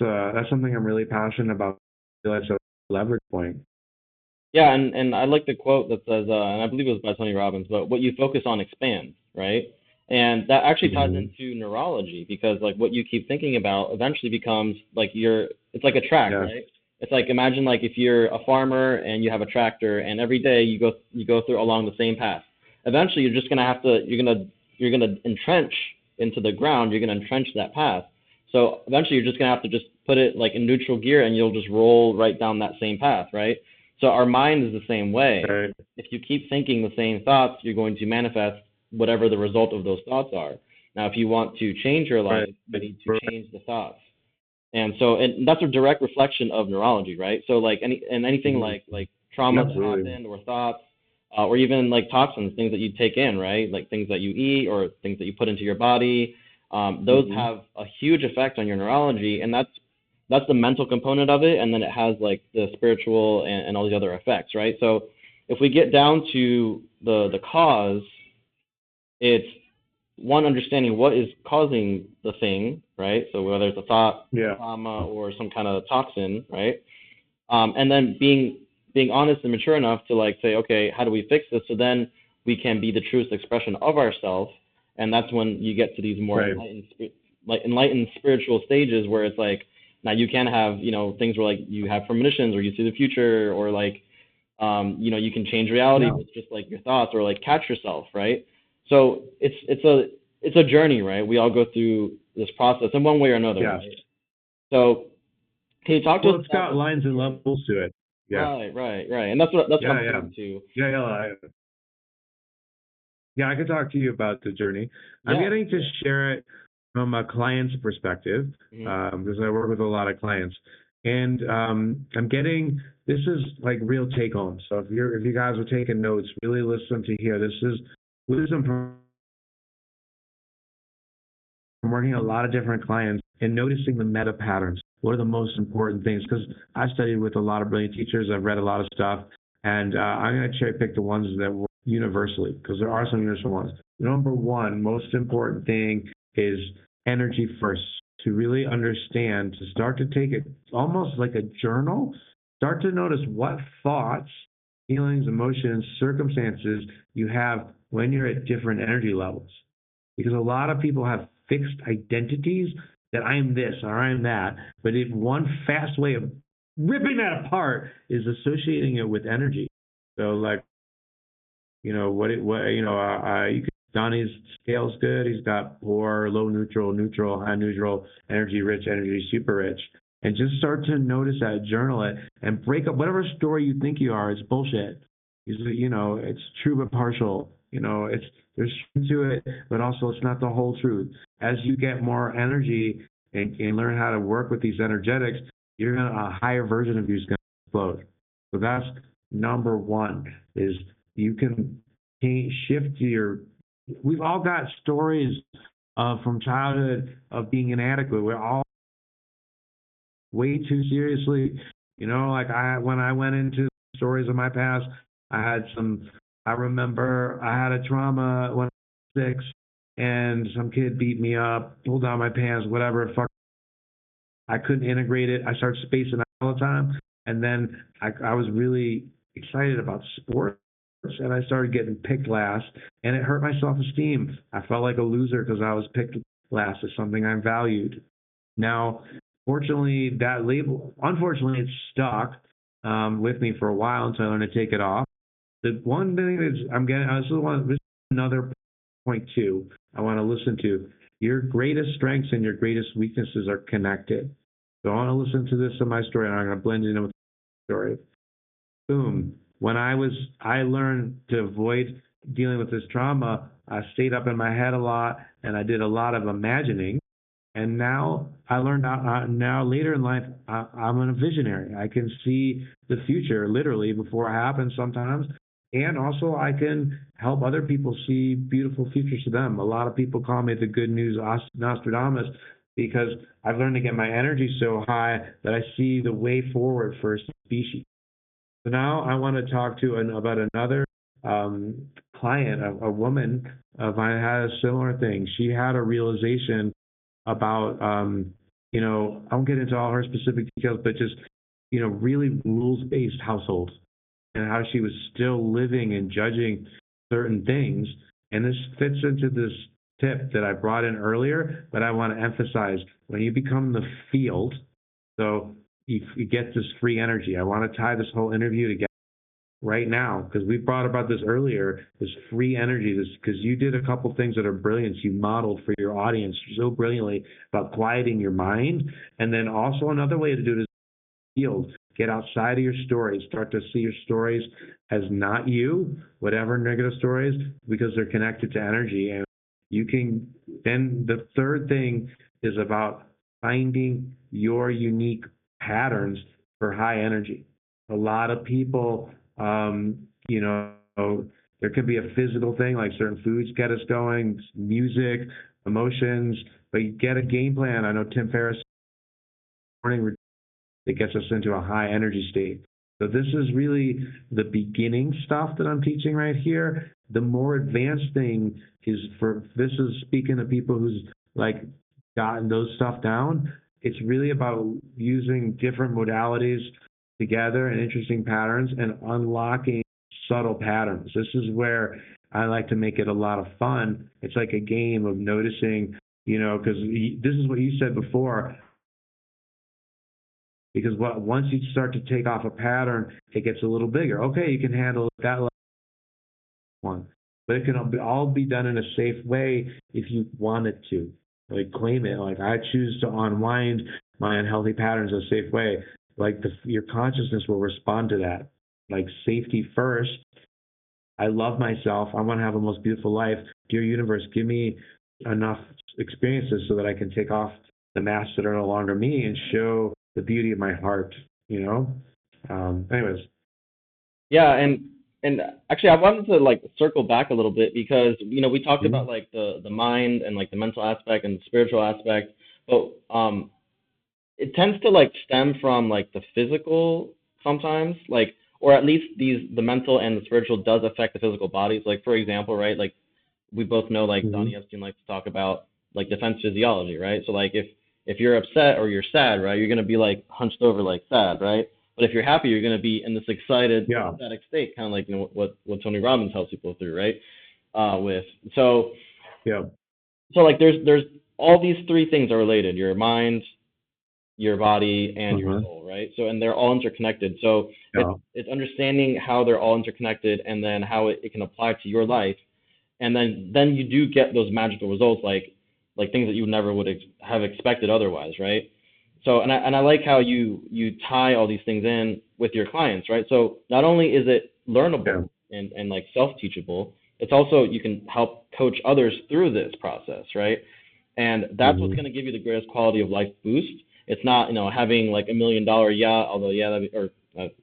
something I'm really passionate about. I feel that's a leverage point. Yeah, and I like the quote that says, and I believe it was by Tony Robbins, but what you focus on expands, right? And that actually ties into neurology, because like what you keep thinking about eventually becomes like it's like a track, right? It's like, imagine like if you're a farmer and you have a tractor, and every day you go through along the same path. Eventually you're just gonna have to you're gonna entrench into the ground, you're gonna entrench that path. So eventually you're just gonna have to just put it like in neutral gear, and you'll just roll right down that same path, right? So our mind is the same way. Right. If you keep thinking the same thoughts, you're going to manifest whatever the result of those thoughts are. Now, if you want to change your life, you need to change the thoughts. And so, and that's a direct reflection of neurology, right? So like anything like trauma that happened, or thoughts, or even like toxins, things that you take in, right? Like things that you eat or things that you put into your body, those have a huge effect on your neurology, and that's the mental component of it, and then it has like the spiritual and all the other effects, right? So if we get down to the cause, it's one, understanding what is causing the thing, right? So whether it's a thought, trauma, or some kind of toxin, right? And then being honest and mature enough to like say, okay, how do we fix this? So then we can be the truest expression of ourselves, and that's when you get to these more enlightened spiritual stages where it's like, Now you can have, things where like you have premonitions or you see the future or like, you can change reality Yeah. with just like your thoughts or like catch yourself, right? So it's a journey, right? We all go through this process in one way or another, Yes. right? So can you talk to us Well, it's about got like lines the and journey? levels to it. Yeah. Right. And that's what I'm Yeah. Yeah. getting to. Yeah. Yeah. Yeah, I could talk to you about the journey. I'm Yeah. getting to share it from a client's perspective Hmm. because I work with a lot of clients, and I'm getting this is like real take home. So if you guys are taking notes, really listen to here. This is wisdom from working with a lot of different clients and noticing the meta patterns. What are the most important things? Because I studied with a lot of brilliant teachers. I've read a lot of stuff, and I'm going to cherry pick the ones that work universally because there are some universal ones. Number one, most important thing is energy first. To really understand, to start to take it almost like a journal, start to notice what thoughts, feelings, emotions, circumstances you have when you're at different energy levels because a lot of people have fixed identities that I'm this or I'm that. But if one fast way of ripping that apart is associating it with energy. So like, you could, Donnie's scale's good. He's got poor, low neutral, neutral, high neutral, energy rich, energy super rich. And just start to notice that, journal it, and break up whatever story you think you are. It's bullshit. It's true but partial. There's truth to it, but also it's not the whole truth. As you get more energy and learn how to work with these energetics, a higher version of you is gonna explode. So that's number one. Is you can shift your. We've all got stories from childhood of being inadequate. We're all way too seriously. Like when I went into stories of my past, I had some. I remember I had a trauma when I was 6, and some kid beat me up, pulled down my pants, whatever. Fuck. I couldn't integrate it. I started spacing out all the time, and then I was really excited about sports, and I started getting picked last, and it hurt my self-esteem. I felt like a loser because I was picked last as something I valued. Now, fortunately, that label, unfortunately, it's stuck with me for a while until I learned to take it off. The one thing is, this is another point too. I want to listen to your greatest strengths and your greatest weaknesses are connected. So I want to listen to this in my story, and I'm going to blend it in with the story. Boom. I learned to avoid dealing with this trauma. I stayed up in my head a lot, and I did a lot of imagining. And now I learned now later in life, I'm a visionary. I can see the future literally before it happens sometimes. And also, I can help other people see beautiful futures to them. A lot of people call me the good news Nostradamus because I've learned to get my energy so high that I see the way forward for a species. So now I want to talk about another client, a woman. I had a similar thing. She had a realization about I won't get into all her specific details, but just really rules-based household and how she was still living and judging certain things. And this fits into this tip that I brought in earlier, but I want to emphasize when you become the field, so you get this free energy. I want to tie this whole interview together right now because we brought about this earlier, this free energy, this because you did a couple things that are brilliant. You modeled for your audience so brilliantly about quieting your mind. And then also another way to do it is field. Get outside of your stories. Start to see your stories as not you, whatever negative stories, because they're connected to energy. And you can then the third thing is about finding your unique patterns for high energy. A lot of people, there could be a physical thing like certain foods get us going, music, emotions, but you get a game plan. I know Tim Ferriss morning that gets us into a high energy state. So this is really the beginning stuff that I'm teaching right here. The more advanced thing is this is speaking to people who's like gotten those stuff down. It's really about using different modalities together and interesting patterns and unlocking subtle patterns. This is where I like to make it a lot of fun. It's like a game of noticing, because this is what you said before. because once you start to take off a pattern, it gets a little bigger. Okay, you can handle it that level one, but it can all be done in a safe way if you want it to. Like claim it. Like I choose to unwind my unhealthy patterns in a safe way. Like your consciousness will respond to that. Like safety first. I love myself. I want to have the most beautiful life. Dear universe, give me enough experiences so that I can take off the masks that are no longer me and show the beauty of my heart. You know. Anyways. Yeah, and actually, I wanted to like circle back a little bit because we talked about like the mind and like the mental aspect and the spiritual aspect, but it tends to like stem from like the physical sometimes, like or at least the mental and the spiritual does affect the physical bodies. Like for example, right? Like we both know like Donnie Epstein likes to talk about like defense physiology, right? So like if you're upset or you're sad, right, you're gonna be like hunched over like sad, right? But if you're happy, you're gonna be in this excited, ecstatic state, kind of like what Tony Robbins helps people through, right? With so yeah. So like there's all these three things are related: your mind, your body, and your soul, right? So and they're all interconnected. So it's understanding how they're all interconnected and then how it can apply to your life, and then you do get those magical results like things that you never would have expected otherwise, right? So and I like how you tie all these things in with your clients, right? So not only is it learnable and like self-teachable, it's also you can help coach others through this process, right? And that's what's going to give you the greatest quality of life boost. It's not having like $1 million yacht, although that'd be, or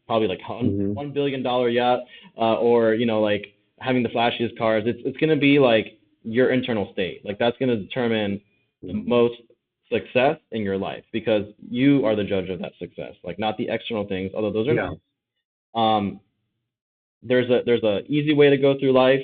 probably like $1 billion yacht, or like having the flashiest cars. It's going to be like your internal state. Like that's going to determine the most success in your life because you are the judge of that success, like not the external things, although those are nice. There's a easy way to go through life,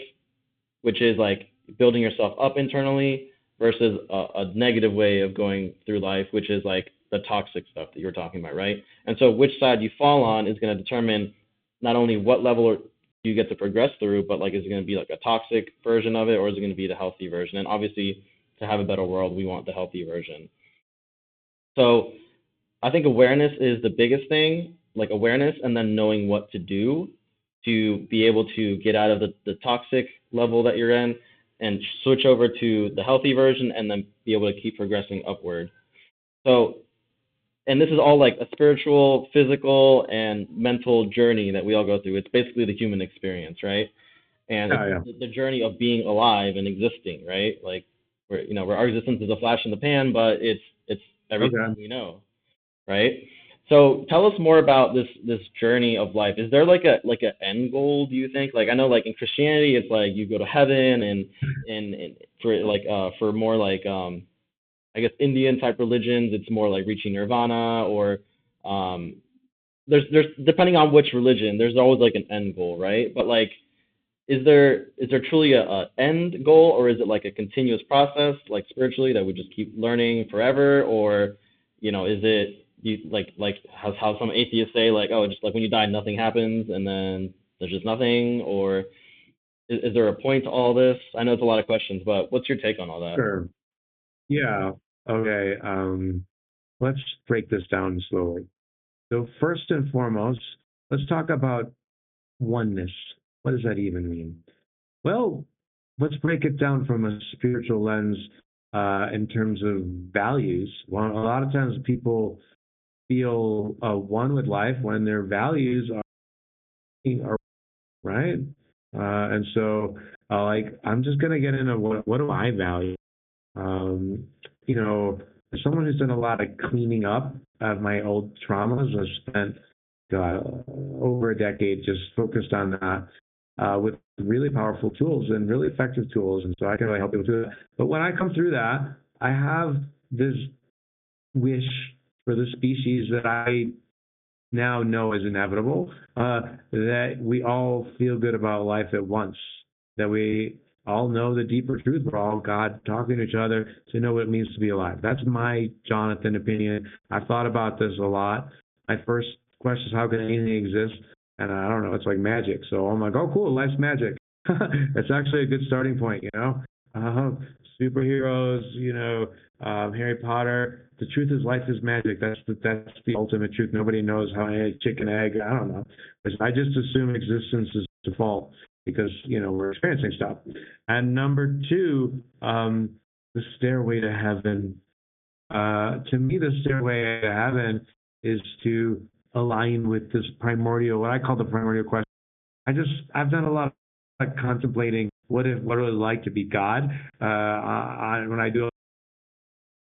which is like building yourself up internally versus a negative way of going through life, which is like the toxic stuff that you're talking about, right? And so which side you fall on is going to determine not only what level you get to progress through, but like is it going to be like a toxic version of it or is it going to be the healthy version? And obviously to have a better world, we want the healthy version. So I think awareness is the biggest thing, like awareness and then knowing what to do to be able to get out of the toxic level that you're in and switch over to the healthy version and then be able to keep progressing upward. So, and this is all like a spiritual, physical, and mental journey that we all go through. It's basically the human experience, right? And it's the journey of being alive and existing, right? Like, where our existence is a flash in the pan, but it's everything we know, right? So tell us more about this journey of life. Is there like an end goal, do you think? Like I know like in Christianity it's like you go to heaven and for more like I guess Indian type religions it's more like reaching nirvana or there's depending on which religion there's always like an end goal, right? But like is there truly a end goal or is it like a continuous process like spiritually that we just keep learning forever or is it like how some atheists say like just like when you die nothing happens and then there's just nothing or is there a point to all this? I know it's a lot of questions, but what's your take on all that? Sure. Yeah. Okay. Let's break this down slowly. So first and foremost, let's talk about oneness. What does that even mean? Well, let's break it down from a spiritual lens in terms of values. Well, a lot of times people feel one with life when their values are right. And so, like, I'm just going to get into what do I value? Um, as someone who's done a lot of cleaning up of my old traumas, I've spent over a decade just focused on that with really powerful tools and really effective tools. And so I can really help people do that. But when I come through that, I have this wish for the species that I now know is inevitable, that we all feel good about life at once, that we all know the deeper truth. We're all God talking to each other to know what it means to be alive. That's my Jonathan opinion. I've thought about this a lot. My first question is, how can anything exist? And I don't know, it's like magic. So I'm like, oh, cool, life's magic. It's actually a good starting point, Superheroes, Harry Potter. The truth is, life is magic. That's the ultimate truth. Nobody knows how chicken egg. I don't know. I just assume existence is default because we're experiencing stuff. And number two, the stairway to heaven. To me, the stairway to heaven is to align with this primordial, what I call the primordial question. I've done a lot of contemplating what it would like to be God when I do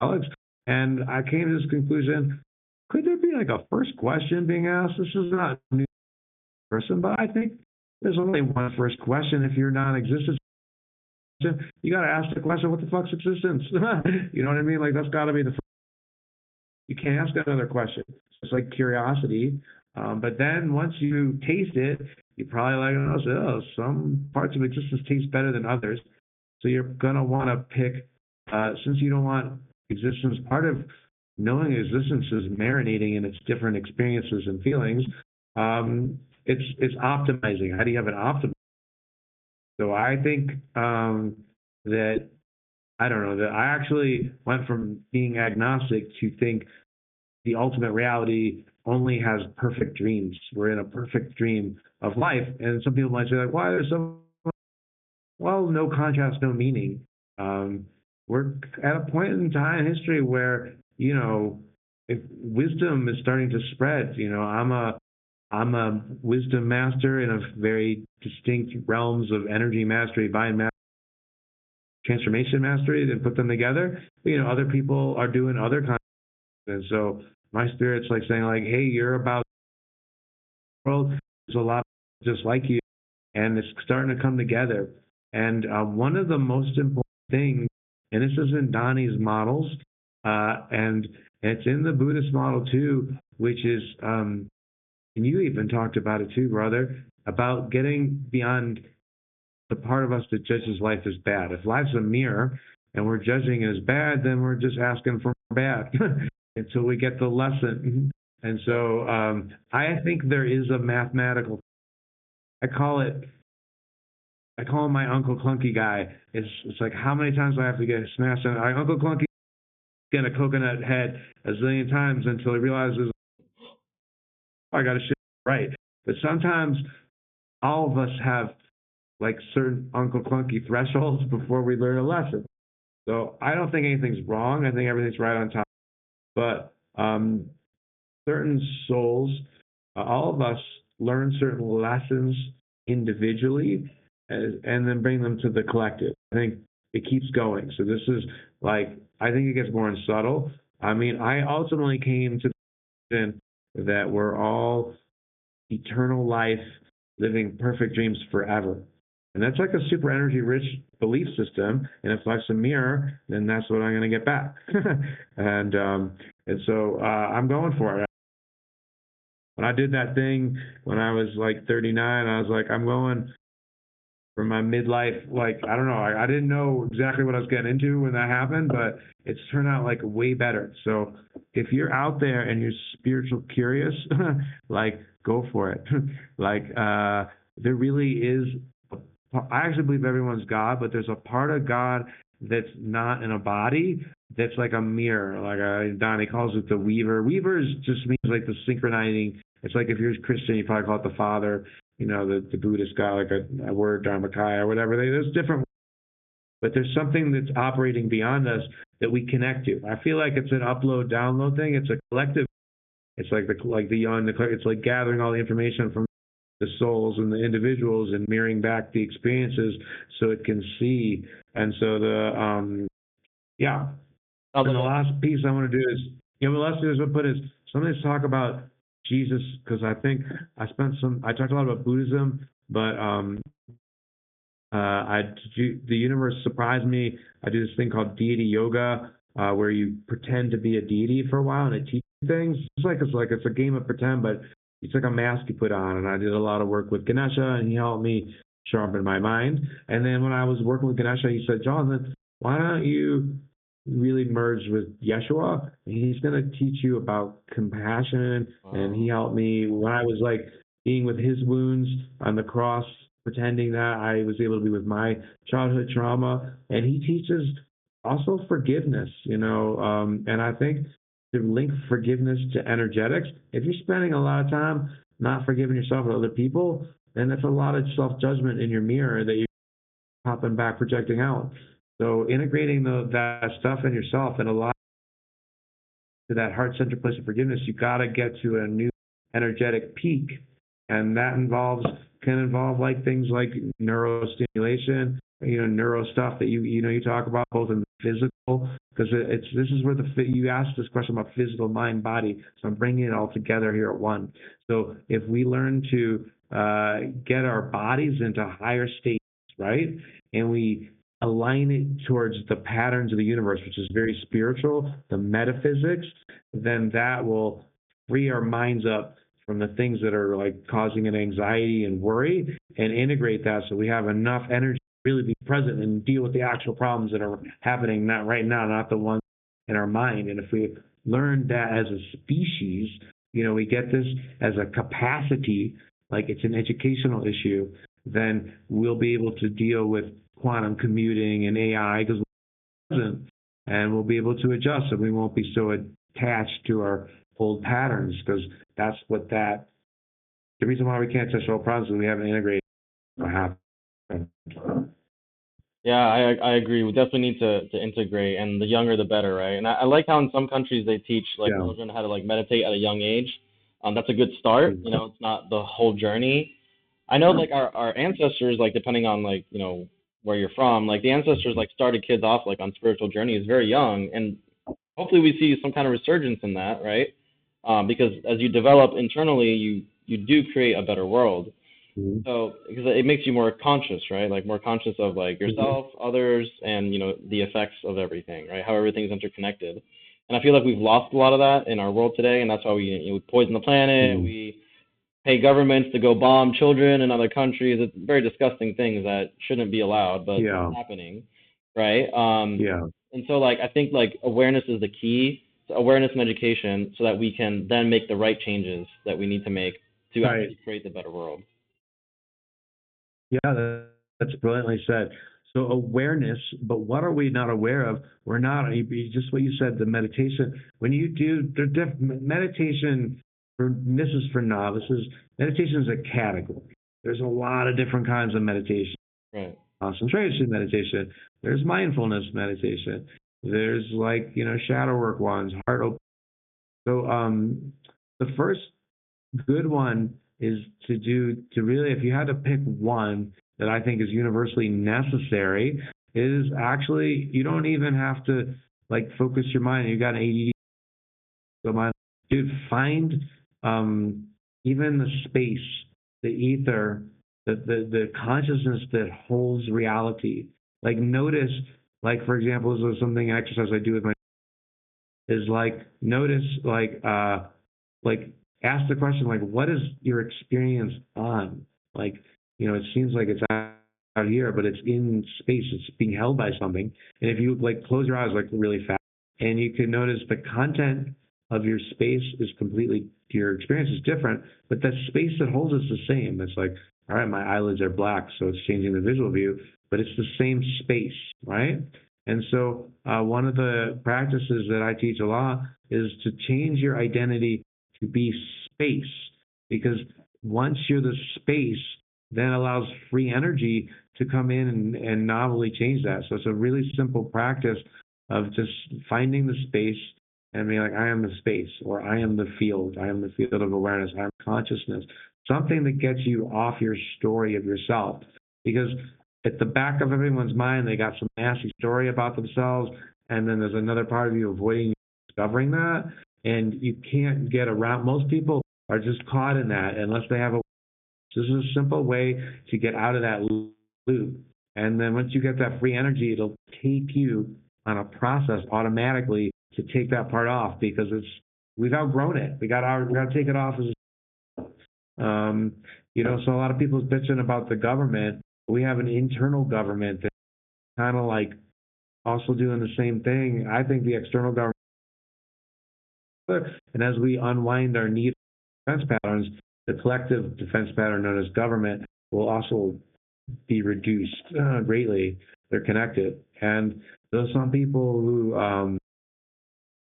college, and I came to this conclusion: could there be like a first question being asked? This is not a new person, but I think there's only one first question. If you're non-existent, you got to ask the question: what the fuck's existence? You know what I mean? Like that's got to be the first. You can't ask another question. It's like curiosity. But then once you taste it, you probably like, oh, some parts of existence taste better than others. So you're gonna want to pick, since you don't want existence. Part of knowing existence is marinating in its different experiences and feelings. It's optimizing. How do you have an optimal? So I think that I don't know that I actually went from being agnostic to think the ultimate reality only has perfect dreams. We're in a perfect dream of life. And some people might say, like, why there's so well, no contrast, no meaning. We're at a point in time in history where, if wisdom is starting to spread. I'm a wisdom master in a very distinct realms of energy mastery, divine mastery, transformation mastery, and put them together. Other people are doing other kinds. And so my spirit's like saying, like, hey, you're about the world. There's a lot just like you, and it's starting to come together. And one of the most important things, and this is in Donnie's models, and it's in the Buddhist model too, which is, and you even talked about it too, brother, about getting beyond the part of us that judges life as bad. If life's a mirror and we're judging it as bad, then we're just asking for bad until we get the lesson. And so I think there is a mathematical, I call him my Uncle Clunky guy. It's like, how many times do I have to get smashed on? Uncle Clunky get a coconut head a zillion times until he realizes, I got to shit right. But sometimes all of us have like certain Uncle Clunky thresholds before we learn a lesson. So I don't think anything's wrong. I think everything's right on top. But certain souls, all of us learn certain lessons individually and then bring them to the collective. I think it keeps going. So this is like, I think it gets more subtle. I mean, I ultimately came to the conclusion that we're all eternal life, living perfect dreams forever. And that's like a super energy rich belief system. And if life's a mirror, then that's what I'm going to get back. and so I'm going for it. When I did that thing when I was like 39, I was like, I'm going for my midlife. Like, I don't know. I didn't know exactly what I was getting into when that happened, but it's turned out like way better. So if you're out there and you're spiritual curious, like go for it. Like there really is, I actually believe everyone's God, but there's a part of God that's not in a body, that's like a mirror. Like Donnie calls it the weaver. Weaver just means like the synchronizing. It's like if you're a Christian, you probably call it the Father. The Buddhist God, like a word, Dharmakaya or whatever. There's different, but there's something that's operating beyond us that we connect to. I feel like it's an upload download thing. It's a collective. It's like it's like gathering all the information from the souls and the individuals and mirroring back the experiences so it can see. And so And the last piece I want to do is, the last piece I put is somebody's talk about Jesus, because I think I talked a lot about Buddhism, but the universe surprised me. I do this thing called deity yoga, where you pretend to be a deity for a while and it teaches things. It's a game of pretend, but it's like a mask you put on. And I did a lot of work with Ganesha, and he helped me sharpen my mind. And then when I was working with Ganesha, he said, Jonathan, why don't you really merge with Yeshua? He's going to teach you about compassion. Wow. And he helped me when I was like being with his wounds on the cross, pretending that I was able to be with my childhood trauma. And he teaches Also forgiveness, and I think to link forgiveness to energetics, if you're spending a lot of time not forgiving yourself or other people, then that's a lot of self-judgment in your mirror that you're popping back, projecting out. So integrating that stuff in yourself and allowing to that heart centered place of forgiveness, you got to get to a new energetic peak. And that can involve like things like neurostimulation, neuro stuff that you talk about both in the physical, because this is where you asked this question about physical, mind, body. So I'm bringing it all together here at one. So if we learn to get our bodies into higher states, right, and we align it towards the patterns of the universe, which is very spiritual, the metaphysics, then that will free our minds up from the things that are like causing an anxiety and worry, and integrate that so we have enough energy to really be present and deal with the actual problems that are happening not right now, not the ones in our mind. And if we learn that as a species, we get this as a capacity, like it's an educational issue, then we'll be able to deal with quantum commuting and AI because we're present, and we'll be able to adjust, and we won't be so attached to our old patterns, because that's the reason why we can't touch all problems is we haven't integrated what happened. Yeah, I agree. We definitely need to integrate, and the younger the better, right? And I like how in some countries they teach like Yeah. children how to like meditate at a young age. That's a good start. Mhm. It's not the whole journey. I know like our ancestors, like depending on like, where you're from, like the ancestors like started kids off like on spiritual journeys very young, and hopefully we see some kind of resurgence in that, right? Because as you develop internally, you do create a better world. Mhm. So because it makes you more conscious, right? Like more conscious of like yourself, others, and the effects of everything, right? How everything's interconnected. And I feel like we've lost a lot of that in our world today, and that's why we poison the planet. Mhm. We pay governments to go bomb children in other countries. It's very disgusting things that shouldn't be allowed, but Yeah. it's happening, right? Yeah. And so like I think like awareness is the key, so awareness and education, so that we can then make the right changes that we need to make to Right. actually create the better world. Yeah, that's brilliantly said. So awareness, but what are we not aware of? We're not just what you said. The meditation. When you do meditation, this is for novices. Meditation is a category. There's a lot of different kinds of meditation. Right. Concentration meditation. There's mindfulness meditation. There's like shadow work ones, heart open. So the first good one is to really, if you had to pick one that I think is universally necessary, is actually you don't even have to like focus your mind. You got an ADD, so mind, dude, find um, even the space, the ether, the consciousness that holds reality. Like notice, like for example, this is something exercise I do with my is like notice like ask the question like what is your experience on, like it seems like it's out here but it's in space, it's being held by something, and if you like close your eyes like really fast and you can notice the content of your space is completely, your experience is different, but the space that holds it's the same. It's like, all right, my eyelids are black so it's changing the visual view, but it's the same space, right? And so one of the practices that I teach a lot is to change your identity to be space, because once you're the space, then allows free energy to come in and novelly change that. So it's a really simple practice of just finding the space and being like, I am the space, or I am the field, I am the field of awareness, I am consciousness, something that gets you off your story of yourself. Because at the back of everyone's mind, they got some nasty story about themselves, and then there's another part of you avoiding discovering that, and you can't get around. Most people are just caught in that unless they have a. This is a simple way to get out of that loop, and then once you get that free energy, it'll take you on a process automatically to take that part off, because we've outgrown it. We got to take it off as um, so a lot of people's bitching about the government. We have an internal government that's kind of like also doing the same thing. I think the external government, and as we unwind our need defense patterns, the collective defense pattern known as government will also be reduced greatly. They're connected. And There's some people who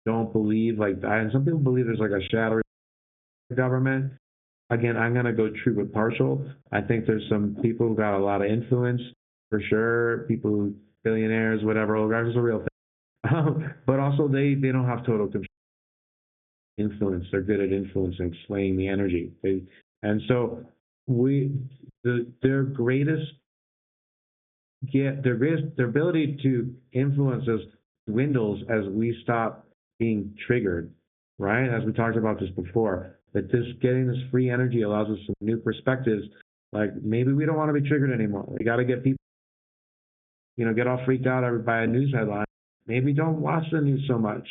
don't believe like that, and some people believe there's like a shadow government. Again, I'm gonna go true but partial. I think there's some people who got a lot of influence for sure. People, billionaires, whatever. Oligarchs is a real thing. But also they don't have total control, influence. They're good at influencing, swaying the energy. And so we their greatest their ability to influence us dwindles as we stop being triggered, right? As we talked about this before, that this getting this free energy allows us some new perspectives. Like maybe we don't want to be triggered anymore. We got to get people, get all freaked out by a news headline. Maybe don't watch the news so much,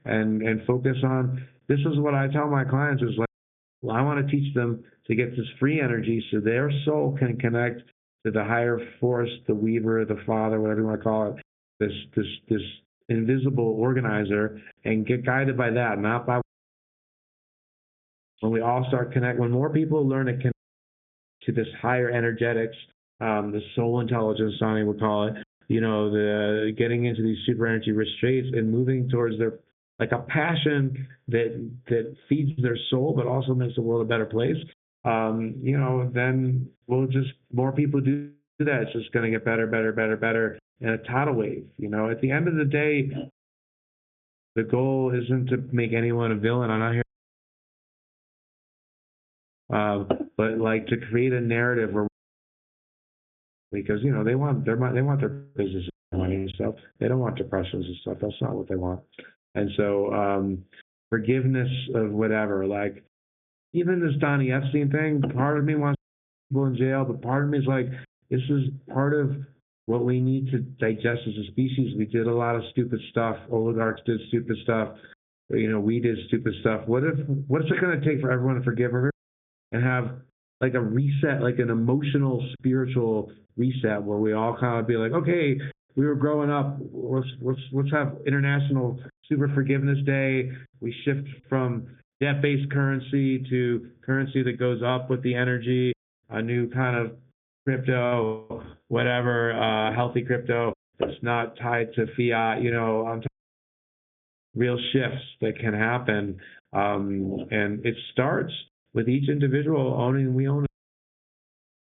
and focus on. This is what I tell my clients is like, well, I want to teach them to get this free energy so their soul can connect to the higher force, the weaver, the father, whatever you want to call it, this invisible organizer, and get guided by that, not by when we all start connect. When more people learn to connect to this higher energetics, the soul intelligence, Sonny would call it, the getting into these super energy restraints and moving towards their like a passion that feeds their soul, but also makes the world a better place. Then we'll just more people do that. It's just going to get better, better, better, better in a tidal wave. At the end of the day, the goal isn't to make anyone a villain. I'm not here, but like to create a narrative where because they want their business money and stuff. They don't want depressions and stuff. That's not what they want. And so forgiveness of whatever, like even this Donnie Epstein thing, part of me wants people in jail, but part of me is like, this is part of what we need to digest as a species. We did a lot of stupid stuff. Oligarchs did stupid stuff. We did stupid stuff. What's it going to take for everyone to forgive her and have like a reset, like an emotional, spiritual reset where we all kind of be like, okay, we were growing up. Let's have International Super Forgiveness Day. We shift from debt-based currency to currency that goes up with the energy, a new kind of crypto, whatever, healthy crypto that's not tied to fiat, on real shifts that can happen. And it starts with each individual owning, we own,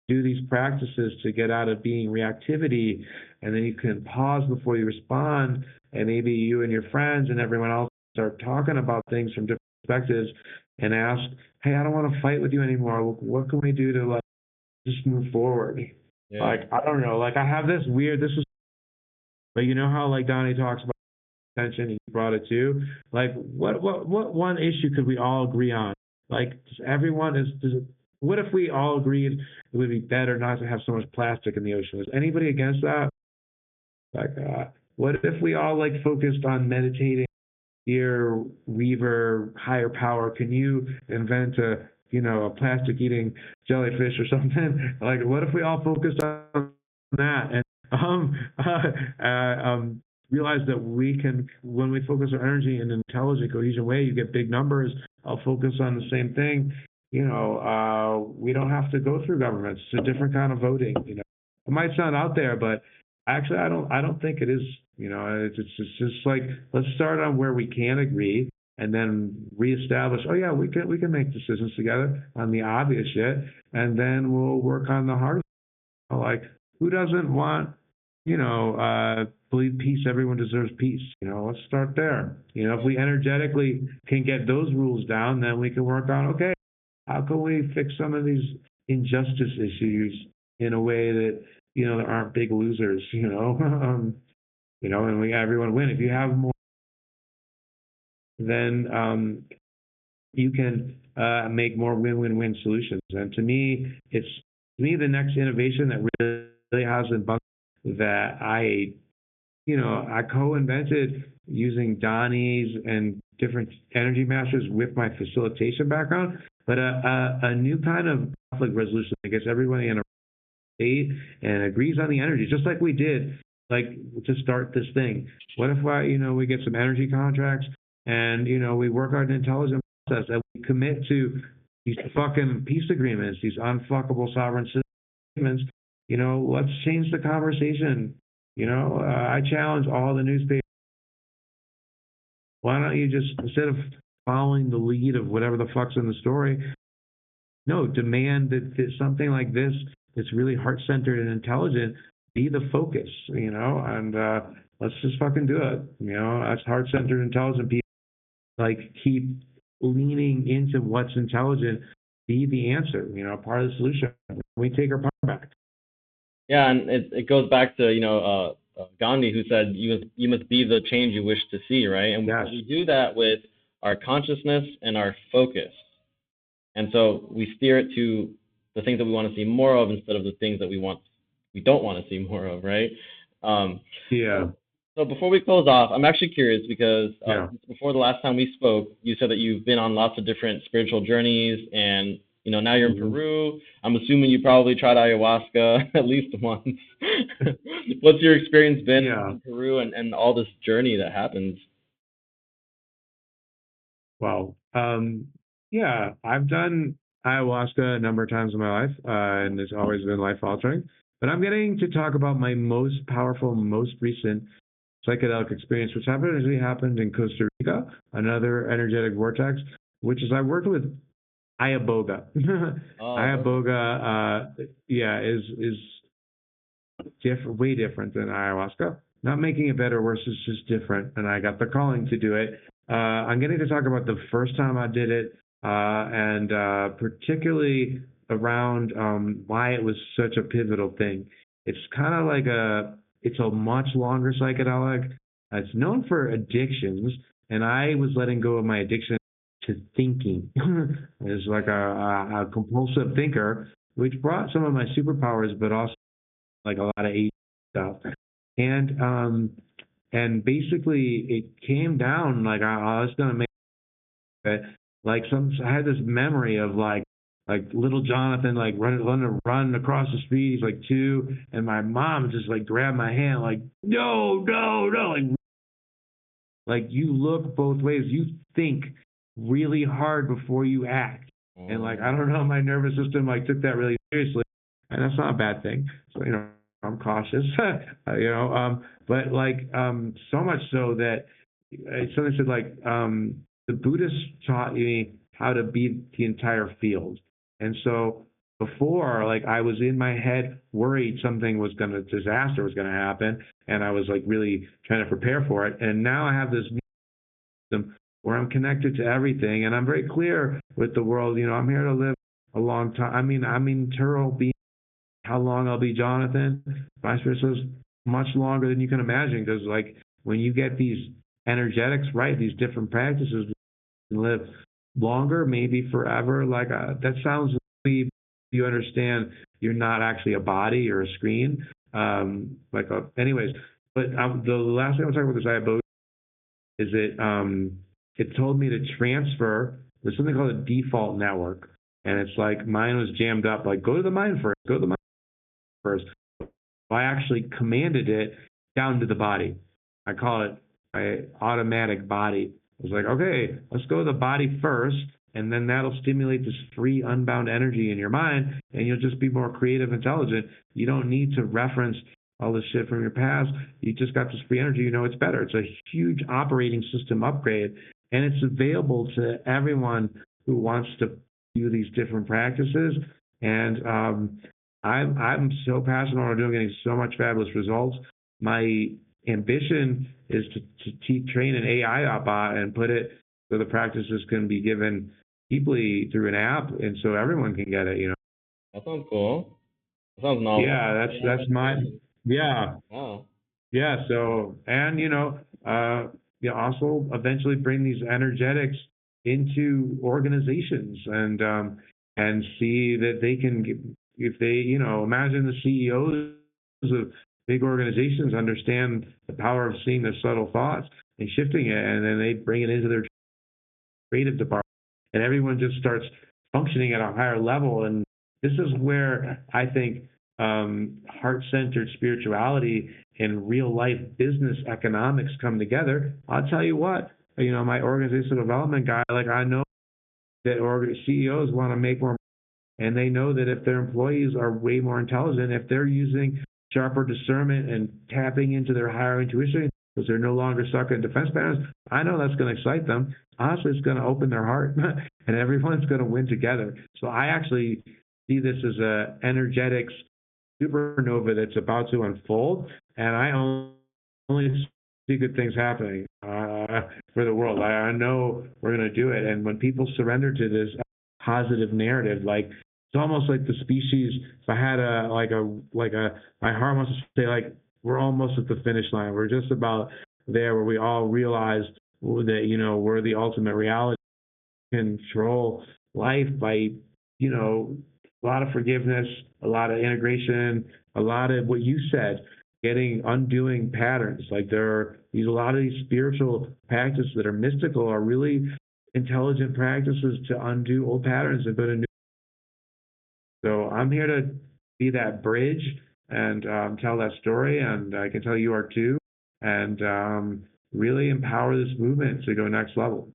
do these practices to get out of being reactivity, and then you can pause before you respond, and maybe you and your friends and everyone else start talking about things from different perspectives and ask, hey, I don't want to fight with you anymore. What can we do to like just move forward? Yeah. Like, I don't know, like I have this but you know how like Donnie talks about attention, he brought it too. Like what one issue could we all agree on? Like what if we all agreed it would be better not to have so much plastic in the ocean? Is anybody against that? Like, what if we all like focused on meditating? Dear Weaver, higher power, can you invent a plastic eating jellyfish or something? Like, what if we all focused on that and realize that we can, when we focus our energy in an intelligent, cohesion way, you get big numbers. I'll focus on the same thing. We don't have to go through governments. It's a different kind of voting. It might sound out there, but actually, I don't think it is. It's just like, let's start on where we can agree, and then reestablish. Oh yeah, we can make decisions together on the obvious shit, and then we'll work on the hard. Like, who doesn't want, believe peace? Everyone deserves peace. Let's start there. If we energetically can get those rules down, then we can work on, okay, how can we fix some of these injustice issues in a way that there aren't big losers. And everyone win. If you have more, then you can make more win-win-win solutions. And to me, the next innovation that really has been that I co-invented using Donnie's and different energy masters with my facilitation background, but a new kind of conflict resolution that gets everybody in a state and agrees on the energy, just like we did, like to start this thing. What if we get some energy contracts and we work on an intelligent process and we commit to these fucking peace agreements, these unfuckable sovereign agreements. Let's change the conversation. I challenge all the newspapers. Why don't you just, instead of following the lead of whatever the fuck's in the story, no, demand that something like this that's really heart-centered and intelligent be the focus, and let's just fucking do it. That's heart-centered, intelligent people. Like, keep leaning into what's intelligent, be the answer, part of the solution. We take our power back. Yeah, and it goes back to Gandhi, who said you must be the change you wish to see, right? And Yes. we do that with our consciousness and our focus. And so we steer it to the things that we want to see more of instead of the things that we don't want to see more of, right? Yeah. So before we close off, I'm actually curious because Yeah. before the last time we spoke, you said that you've been on lots of different spiritual journeys, and now you're in Mhm. Peru. I'm assuming you probably tried ayahuasca at least once. What's your experience been Yeah. in Peru and all this journey that happens? Well, yeah, I've done ayahuasca a number of times in my life, and it's always been life altering. But I'm getting to talk about my most powerful, most recent psychedelic experience, which happened in Costa Rica, another energetic vortex, which is I worked with Ayaboga. Oh, Ayaboga, yeah, is way different than ayahuasca. Not making it better or worse, it's just different. And I got the calling to do it. I'm getting to talk about the first time I did it, and particularly around why it was such a pivotal thing. It's kind of like it's a much longer psychedelic. It's known for addictions, and I was letting go of my addiction to thinking. As like a compulsive thinker, which brought some of my superpowers, but also like a lot of Asian stuff. And basically it came down like I was gonna make it like I had this memory of like little Jonathan like run across the street, he's like 2, and my mom just like grabbed my hand like no, no, no, like you look both ways, you think really hard before you act. And like I don't know, my nervous system like took that really seriously, and that's not a bad thing. So I'm cautious, but like so much so that something said like the Buddhists taught me how to be the entire field, and so before like I was in my head worried disaster was gonna happen, and I was like really trying to prepare for it, and now I have this system where I'm connected to everything, and I'm very clear with the world. I'm here to live a long time. I'm in Turo being how long I'll be Jonathan. Vice versa is much longer than you can imagine, because like when you get these energetics right, these different practices, you can live longer, maybe forever. Like that sounds really, you understand you're not actually a body or a screen. Anyways, but the last thing I'm talking about this iBoat is it told me to transfer. There's something called a default network, and it's like mine was jammed up. Like go to the mind first. Go to the mind first. I actually commanded it down to the body. I call it my automatic body. I was like, okay, let's go to the body first, and then that'll stimulate this free, unbound energy in your mind, and you'll just be more creative, intelligent. You don't need to reference all this shit from your past. You just got this free energy. It's better. It's a huge operating system upgrade, and it's available to everyone who wants to do these different practices. And I'm so passionate on doing, getting so much fabulous results. My ambition is to train an AI bot and put it so the practices can be given cheaply through an app, and so everyone can get it. That sounds cool. That sounds novel. Yeah, that's my yeah. Wow. Yeah, so and you also eventually bring these energetics into organizations and see that they can if they imagine the CEOs of big organizations understand the power of seeing the subtle thoughts and shifting it, and then they bring it into their creative department, and everyone just starts functioning at a higher level. And this is where I think heart-centered spirituality and real-life business economics come together. I'll tell you what, my organizational development guy, like I know that CEOs want to make more, and they know that if their employees are way more intelligent, if they're using sharper discernment and tapping into their higher intuition because they're no longer stuck in defense patterns, I know that's going to excite them. Honestly, it's going to open their heart, and everyone's going to win together. So I actually see this as a energetics supernova that's about to unfold, and I only see good things happening for the world. I know we're going to do it, and when people surrender to this positive narrative, like it's almost like the species. If I had my heart wants to say like we're almost at the finish line. We're just about there, where we all realize that we're the ultimate reality. Control life by a lot of forgiveness, a lot of integration, a lot of what you said, undoing patterns. Like there are a lot of these spiritual practices that are mystical are really intelligent practices to undo old patterns and build a new. So I'm here to be that bridge and tell that story, and I can tell you are too, and really empower this movement to go next level.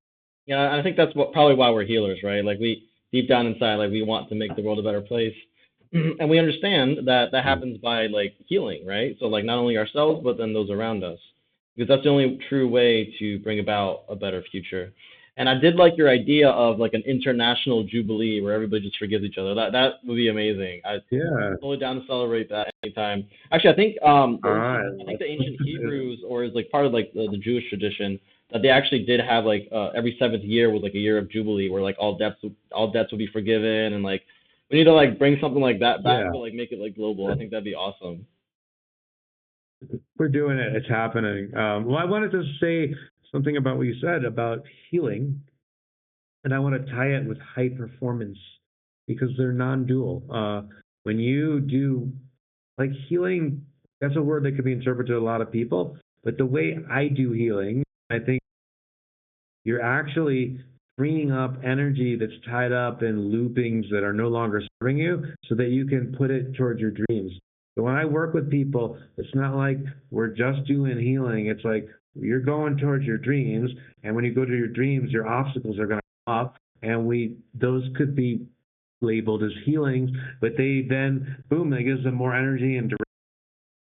Yeah, I think that's probably why we're healers, right? Like we deep down inside, like we want to make the world a better place, and we understand that happens by like healing, right? So like not only ourselves, but then those around us, because that's the only true way to bring about a better future. And I did like your idea of like an international jubilee where everybody just forgives each other. That would be amazing. I'm totally down to celebrate that anytime. Actually, I think the ancient Hebrews, or is like part of like the Jewish tradition, that they actually did have like every seventh year was like a year of jubilee where like all debts would be forgiven, and like we need to like bring something like that back to like make it like global. I think that'd be awesome. We're doing it. It's happening. Well, I wanted to say something about what you said about healing, and I want to tie it with high performance because they're non-dual. When you do like healing, that's a word that could be interpreted to a lot of people, but the way I do healing, I think you're actually freeing up energy that's tied up in loopings that are no longer serving you so that you can put it towards your dreams. So when I work with people, it's not like we're just doing healing. It's like you're going towards your dreams, and when you go to your dreams, your obstacles are going to come up, and those could be labeled as healings, but they then, boom, that gives them more energy and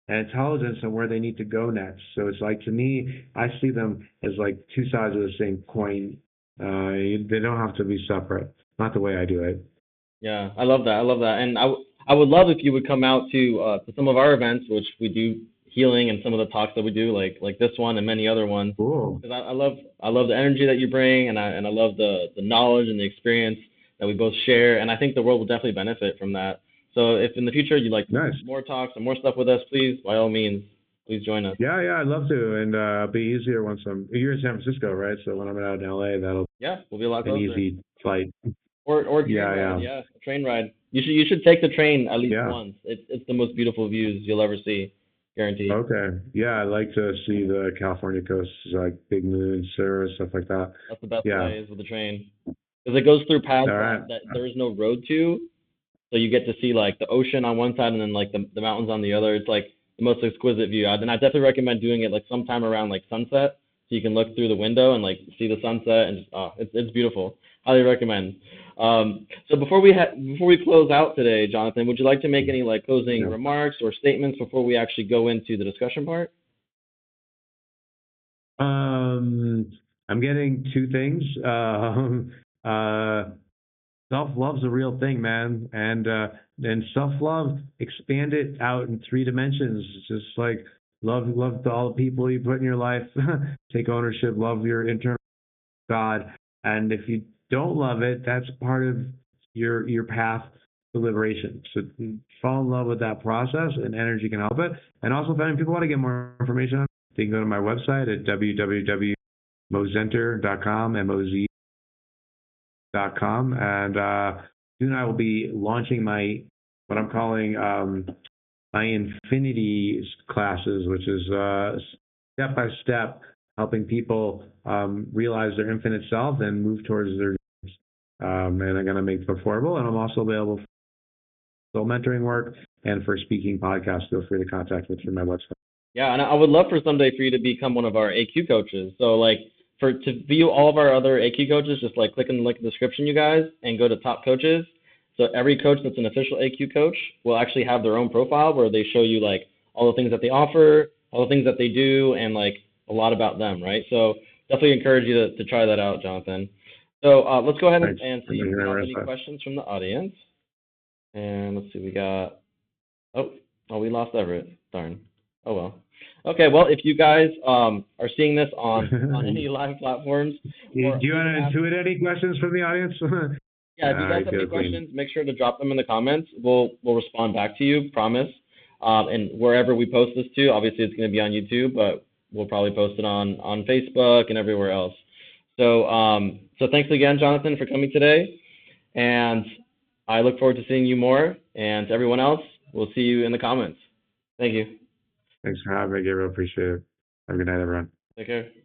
intelligence on where they need to go next. So it's like, to me, I see them as like two sides of the same coin. They don't have to be separate. Not the way I do it. Yeah, I love that. And I would love if you would come out to some of our events, which we do healing, and some of the talks that we do, like this one and many other ones. Cool. Because I love the energy that you bring, and I love the knowledge and the experience that we both share, and I think the world will definitely benefit from that. So if in the future you'd like more talks and more stuff with us, please, by all means, please join us. Yeah, I'd love to, and it'll be easier once you're in San Francisco, right? So when I'm out in LA, we'll be a lot closer. An easy flight. Or a train ride. You should take the train at least once. It's the most beautiful views you'll ever see, guaranteed. Okay. Yeah, I'd like to see the California coast, like Big Moon, Sur, stuff like that. That's the best way, is with the train, because it goes through paths that there is no road to. So you get to see like the ocean on one side and then like the mountains on the other. It's like the most exquisite view. And I definitely recommend doing it like sometime around like sunset, so you can look through the window and like see the sunset, and it's beautiful. Highly recommend. So before we close out today, Jonathan, would you like to make any like closing remarks or statements before we actually go into the discussion part? I'm getting two things. Self-love's a real thing, man, and self-love, expand it out in three dimensions. It's just like love all the people you put in your life. Take ownership. Love your internal God, and if you don't love it, that's part of your path to liberation. So fall in love with that process, and energy can help it. And also, if people want to get more information, they can go to my website at www.mozenter.com, MOZ.com, and soon I will be launching what I'm calling my Infinity classes, which is step by step helping people realize their infinite self and move towards their dreams. And I'm going to make it affordable, and I'm also available for soul mentoring work and for speaking podcasts. Feel free to contact me through my website. Yeah, and I would love for someday for you to become one of our AQ coaches. So like to view all of our other AQ coaches, just like click in the link in the description, you guys, and go to top coaches. So every coach that's an official AQ coach will actually have their own profile where they show you like all the things that they offer, all the things that they do, and like a lot about them, right? So definitely encourage you to try that out, Jonathan. So let's go ahead and see if we have any questions from the audience. And let's see, we got, oh, we lost Everett, darn. Oh well. Okay, well, if you guys are seeing this on any live platforms. Do you want to intuit any questions from the audience? Yeah, if you guys have any questions, make sure to drop them in the comments. We'll respond back to you, promise. And wherever we post this to, obviously it's going to be on YouTube, but we'll probably post it on Facebook and everywhere else. So so thanks again, Jonathan, for coming today. And I look forward to seeing you more. And to everyone else, we'll see you in the comments. Thank you. Thanks for having me, Gabriel. Appreciate it. Have a good night, everyone. Take care.